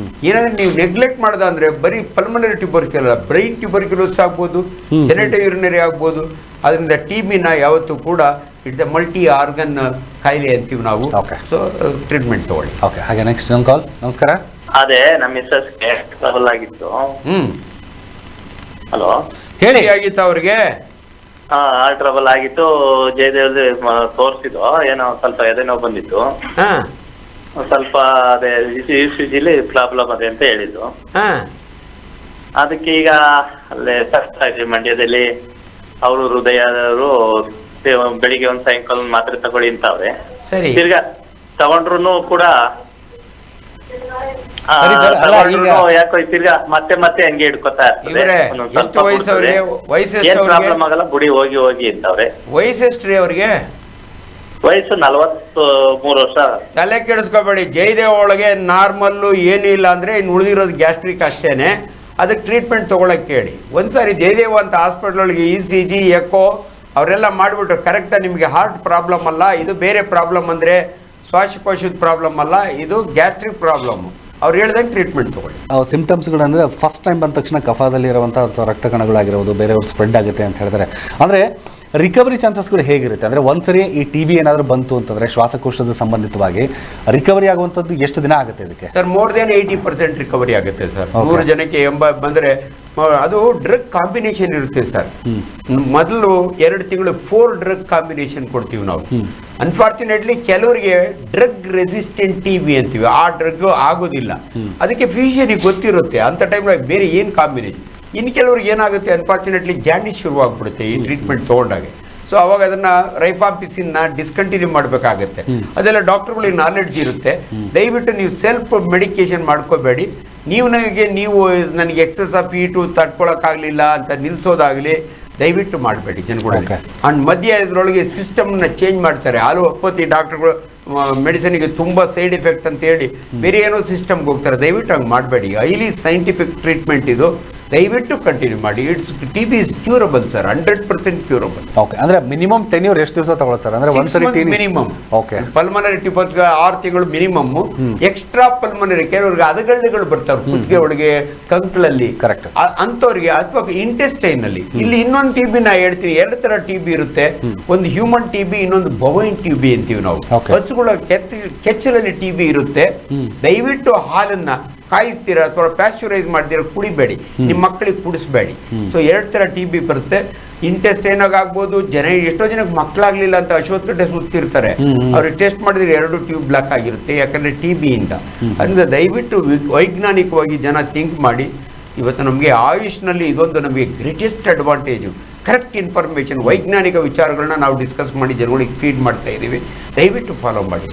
S2: ಏನಂದ್ರೆ ನೀವು ನೆಗ್ಲೆಕ್ಟ್ ಮಾಡ್ದ ಅಂದ್ರೆ ಬರೀ ಪಲ್ಮನರಿ ಟ್ಯೂಬರ್ಕ್ಯುಲೋಸ್, ಬ್ರೈನ್ ಟ್ಯೂಬರ್ಕ್ಯುಲೋಸ್ ಆಗ್ಬೋದು, ಜೆನೆಟೋ ಯೂರಿನರಿ ಆಗ್ಬೋದು. ಅದರಿಂದ TBನ ಯಾವತ್ತೂ ಕೂಡ ಇಟ್ಸ್ ಎ ಮಲ್ಟಿ ಆರ್ಗನ್ ಕಾಯಿಲೆ ಅಂತೀವಿ ನಾವು. ಸೊ ಟ್ರೀಟ್ಮೆಂಟ್ ತಗೊಳ್ಳಿ.
S1: ಓಕೆ, ಹಾಗೆ ನೆಕ್ಸ್ಟ್ ಒಂದು ಕಾಲ್. ನಮಸ್ಕಾರ.
S8: ಅದೇ ನಮ್ಮ ಮಿಸ್ಸಸ್ಗೆ ಟ್ರಬಲ್ ಆಗಿತ್ತು. ಹಲೋ,
S2: ಹೇಳಿ. ಆಗಿತ್ತು ಅವ್ರಿಗೆ?
S8: ಟ್ರಬಲ್ ಆಗಿತ್ತು. ಜಯದೇವ್ ತೋರಿಸಿದ್ದು, ಏನೋ ಸ್ವಲ್ಪ ಎದೆ ನೋವು ಬಂದಿತ್ತು. ಸ್ವಲ್ಪ ಅದೇ ECGಲಿ ಪ್ರಾಬ್ಲಮ್ ಅದೇ ಅಂತ ಹೇಳಿದ್ದು. ಅದಕ್ಕೆ ಈಗ ಅಲ್ಲೇ ಮಂಡ್ಯದಲ್ಲಿ ಅವರು ಹೃದಯದವರು ಬೆಳಿಗ್ಗೆ ಒಂದು ಸಾಯಂಕಾಲ ಮಾತ್ರೆ ತಗೊಳ್ಳಿ ಅಂತವ್ರೆ.
S2: ಸರಿ.
S8: ತಿರ್ಗಾ ತಗೊಂಡ್ರು ಕೂಡ ಯಾಕೋ ತಿರ್ಗಾ ಮತ್ತೆ ಮತ್ತೆ ಹಂಗೆ ಹಿಡ್ಕೊತಾ ಇರ್ತದೆ.
S2: ಎಷ್ಟು ವಯಸ್ಸು ಅವ್ರಿಗೆ?
S8: ಏನ್ ಪ್ರಾಬ್ಲಮ್ ಆಗಲ್ಲ, ಬುಡಿ ಹೋಗಿ ಹೋಗಿ ಅಂತವ್ರೆ.
S2: ವಯಸ್ಸು ಎಷ್ಟ್ರಿ ಅವ್ರಿಗೆ?
S8: ವಯಸ್ಸು 43 ವರ್ಷ.
S2: ತಲೆ ಕೆಡಿಸ್ಕೋಬೇಡಿ. ಜಯದೇವ್ ಒಳಗೆ ನಾರ್ಮಲ್ಲು ಏನೂ ಇಲ್ಲ ಅಂದ್ರೆ ಇನ್ನು ಉಳಿದಿರೋದು ಗ್ಯಾಸ್ಟ್ರಿಕ್ ಅಷ್ಟೇನೆ. ಅದಕ್ಕೆ ಟ್ರೀಟ್ಮೆಂಟ್ ತಗೊಳಕ್ ಕೇಳಿ. ಒಂದ್ಸಾರಿ ಜಯದೇವ್ ಅಂತ ಹಾಸ್ಪಿಟಲ್ ಒಳಗೆ ECG ಎಕೋ ಅವರೆಲ್ಲ ಮಾಡಿಬಿಟ್ರು. ಕರೆಕ್ಟಾಗಿ ನಿಮಗೆ ಹಾರ್ಟ್ ಪ್ರಾಬ್ಲಮ್ ಅಲ್ಲ, ಇದು ಬೇರೆ ಪ್ರಾಬ್ಲಮ್ ಅಂದರೆ ಶ್ವಾಸಕೋಶದ ಪ್ರಾಬ್ಲಮ್ ಅಲ್ಲ, ಇದು ಗ್ಯಾಸ್ಟ್ರಿಕ್ ಪ್ರಾಬ್ಲಮ್. ಅವ್ರು ಹೇಳ್ದಂಗೆ ಟ್ರೀಟ್ಮೆಂಟ್ ತಗೊಳ್ಳಿ.
S1: ಸಿಂಪ್ಟಮ್ಸ್ಗಳಂದರೆ ಫಸ್ಟ್ ಟೈಮ್ ಬಂದ ತಕ್ಷಣ ಕಫದಲ್ಲಿ ಇರುವಂಥ ಅಥವಾ ರಕ್ತ ಕಣಗಳಾಗಿರ್ಬೋದು ಬೇರೆಯವ್ರು ಸ್ಪ್ರೆಡ್ ಆಗುತ್ತೆ ಅಂತ ಹೇಳಿದ್ರೆ, ಅಂದರೆ ರಿಕವರಿ ಚಾನ್ಸಸ್ಗಳು ಹೇಗಿರುತ್ತೆ? ಅಂದರೆ ಒಂದ್ಸರಿ ಈ TB ಏನಾದರೂ ಬಂತು ಅಂತಂದರೆ ಶ್ವಾಸಕೋಶದ ಸಂಬಂಧಿತವಾಗಿ ರಿಕವರಿ ಆಗುವಂಥದ್ದು ಎಷ್ಟು ದಿನ ಆಗುತ್ತೆ ಇದಕ್ಕೆ?
S2: ಸರ್ ಮೋರ್ ದೆನ್ 80% ರಿಕವರಿ ಆಗುತ್ತೆ ಸರ್. 100 ಜನಕ್ಕೆ 80 ಬಂದರೆ ಅದು ಡ್ರಗ್ ಕಾಂಬಿನೇಷನ್ ಇರುತ್ತೆ ಸರ್. ಮೊದಲು 2 ತಿಂಗಳು 4 ಡ್ರಗ್ ಕಾಂಬಿನೇಷನ್ ಕೊಡ್ತೀವಿ ನಾವು. ಅನ್ಫಾರ್ಚುನೇಟ್ಲಿ ಕೆಲವರಿಗೆ ಡ್ರಗ್ ರೆಸಿಸ್ಟೆಂಟ್ TB ಅಂತೀವಿ, ಆ ಡ್ರಗ್ ಆಗೋದಿಲ್ಲ. ಅದಕ್ಕೆ ಫಿಸಿಷಿಯನಿಗೆ ಗೊತ್ತಿರುತ್ತೆ ಅಂಥ ಟೈಮ್ನಾಗ ಬೇರೆ ಏನು ಕಾಂಬಿನೇಷನ್. ಇನ್ನು ಕೆಲವ್ರಿಗೆ ಏನಾಗುತ್ತೆ, ಅನ್ಫಾರ್ಚುನೇಟ್ಲಿ ಜಾಂಡಿಸ್ ಶುರುವಾಗ್ಬಿಡುತ್ತೆ ಈ ಟ್ರೀಟ್ಮೆಂಟ್ ತೊಗೊಂಡಾಗ. ಸೊ ಅವಾಗ ಅದನ್ನ ರೈಫಾಂಪಿಸಿನ್ನ ಡಿಸ್ಕಂಟಿನ್ಯೂ ಮಾಡಬೇಕಾಗತ್ತೆ. ಅದೆಲ್ಲ ಡಾಕ್ಟರ್ಗಳಿಗೆ ನಾಲೆಡ್ಜ್ ಇರುತ್ತೆ. ದಯವಿಟ್ಟು ನೀವು ಸೆಲ್ಫ್ ಮೆಡಿಕೇಶನ್ ಮಾಡ್ಕೋಬೇಡಿ. ನೀವು ನನಗೆ ಎಕ್ಸೆಸ್ ಆಫ್ ಹೀಟು ತಡ್ಕೊಳಕ್ಕಾಗಲಿಲ್ಲ ಅಂತ ನಿಲ್ಲಿಸೋದಾಗಲಿ ದಯವಿಟ್ಟು ಮಾಡಬೇಡಿ ಜನಗಳಿಗೆ. ಅಂಡ್ ಮಧ್ಯ ಇದರೊಳಗೆ ಸಿಸ್ಟಮ್ನ ಚೇಂಜ್ ಮಾಡ್ತಾರೆ. ಅಲೋಪತಿ ಡಾಕ್ಟರ್ಗಳು ಮೆಡಿಸಿನ್ಗೆ ತುಂಬ ಸೈಡ್ ಎಫೆಕ್ಟ್ ಅಂತ ಹೇಳಿ ಬೇರೆ ಏನೋ ಸಿಸ್ಟಮ್ಗೆ ಹೋಗ್ತಾರೆ. ದಯವಿಟ್ಟು ಹಂಗೆ ಮಾಡಬೇಡಿ. ಹೈಲಿ ಸೈಂಟಿಫಿಕ್ ಟ್ರೀಟ್ಮೆಂಟ್ ಇದು, ದಯವಿಟ್ಟು ಕಂಟಿನ್ಯೂ ಮಾಡಿ. It's TB is curable sir, 100% curable.
S1: Okay, ಅಂದ್ರೆ ಮಿನಿಮಮ್ ಟೆನ್ಯೂರ್ ಎಷ್ಟು ದಿವಸ ತಗೊಳುತ್ತೆ ಸರ್? ಅಂದ್ರೆ ಒಂದ್ಸರಿ
S2: ಮಿನಿಮಮ್.
S1: ಓಕೆ,
S2: ಪಲ್ಮನರಿ ಟ್ಯೂಬರ್ಕ್ಯುಲೋಸ್ 6 ತಿಂಗಳು ಮಿನಿಮಮ್. ಎಕ್ಸ್ಟ್ರಾ ಪಲ್ಮನರಿ ಕೆಲವರಿಗೆ ಅದಗಳ್ಳಿಗಳು ಬರ್ತಾವೆ ಕುತ್ತಿಗೆ ಒಳಗೆ, ಕಂಕ್ಳಲ್ಲಿ, ಕರೆಕ್ಟ್ ಅಂಥವ್ರಿಗೆ, ಅಥವಾ ಇಂಟೆಸ್ಟೈನ್ ಅಲ್ಲಿ. ಇಲ್ಲಿ ಇನ್ನೊಂದು TB ನಾ ಹೇಳ್ತೀನಿ, 2 ಥರ TB ಇರುತ್ತೆ. ಒಂದು ಹ್ಯೂಮನ್ TB, ಇನ್ನೊಂದು ಬೊವೈನ್ TB ಅಂತೀವಿ ನಾವು. ಹಸುಗಳ ಕೆಚ್ಚಲಲ್ಲಿ TB ಇರುತ್ತೆ. ದಯವಿಟ್ಟು ಹಾಲನ್ನ ಕಾಯಿಸ್ತೀರಾ ಅಥವಾ ಪ್ಯಾಸ್ಚರೈಸ್ ಮಾಡ್ತೀರಾ ಕುಡಿಬೇಡಿ, ನಿಮ್ಮ ಮಕ್ಕಳಿಗೆ ಕುಡಿಸ್ಬೇಡಿ. ಸೊ 2 ಥರ TB ಬರುತ್ತೆ. ಇಂಟೆಸ್ಟೈನ್ ಆಗ್ಬೋದು. ಎಷ್ಟೋ ಜನಕ್ಕೆ ಮಕ್ಕಳಾಗ್ಲಿಲ್ಲ ಅಂತ ಅಶ್ವತ್ಥಕಟ್ಟೆ ಸುತ್ತಿರ್ತಾರೆ, ಅವ್ರಿಗೆ ಟೆಸ್ಟ್ ಮಾಡಿದ್ರೆ 2 ಟ್ಯೂಬ್ ಬ್ಲಾಕ್ ಆಗಿರುತ್ತೆ, ಯಾಕಂದ್ರೆ TB ಇಂದ. ಅದರಿಂದ ದಯವಿಟ್ಟು ವೈಜ್ಞಾನಿಕವಾಗಿ ಜನ ಥಿಂಕ್ ಮಾಡಿ. ಇವತ್ತು ನಮಗೆ ಆಯುಷ್ನಲ್ಲಿ ಇದೊಂದು ನಮಗೆ ಗ್ರೇಟೆಸ್ಟ್ ಅಡ್ವಾಂಟೇಜು. ಕರೆಕ್ಟ್ ಇನ್ಫಾರ್ಮೇಷನ್, ವೈಜ್ಞಾನಿಕ ವಿಚಾರಗಳನ್ನ ನಾವು ಡಿಸ್ಕಸ್ ಮಾಡಿ ಜನಗಳಿಗೆ ಫೀಡ್ ಮಾಡ್ತಾ ಇದ್ದೀವಿ. ದಯವಿಟ್ಟು ಫಾಲೋ ಮಾಡಿ.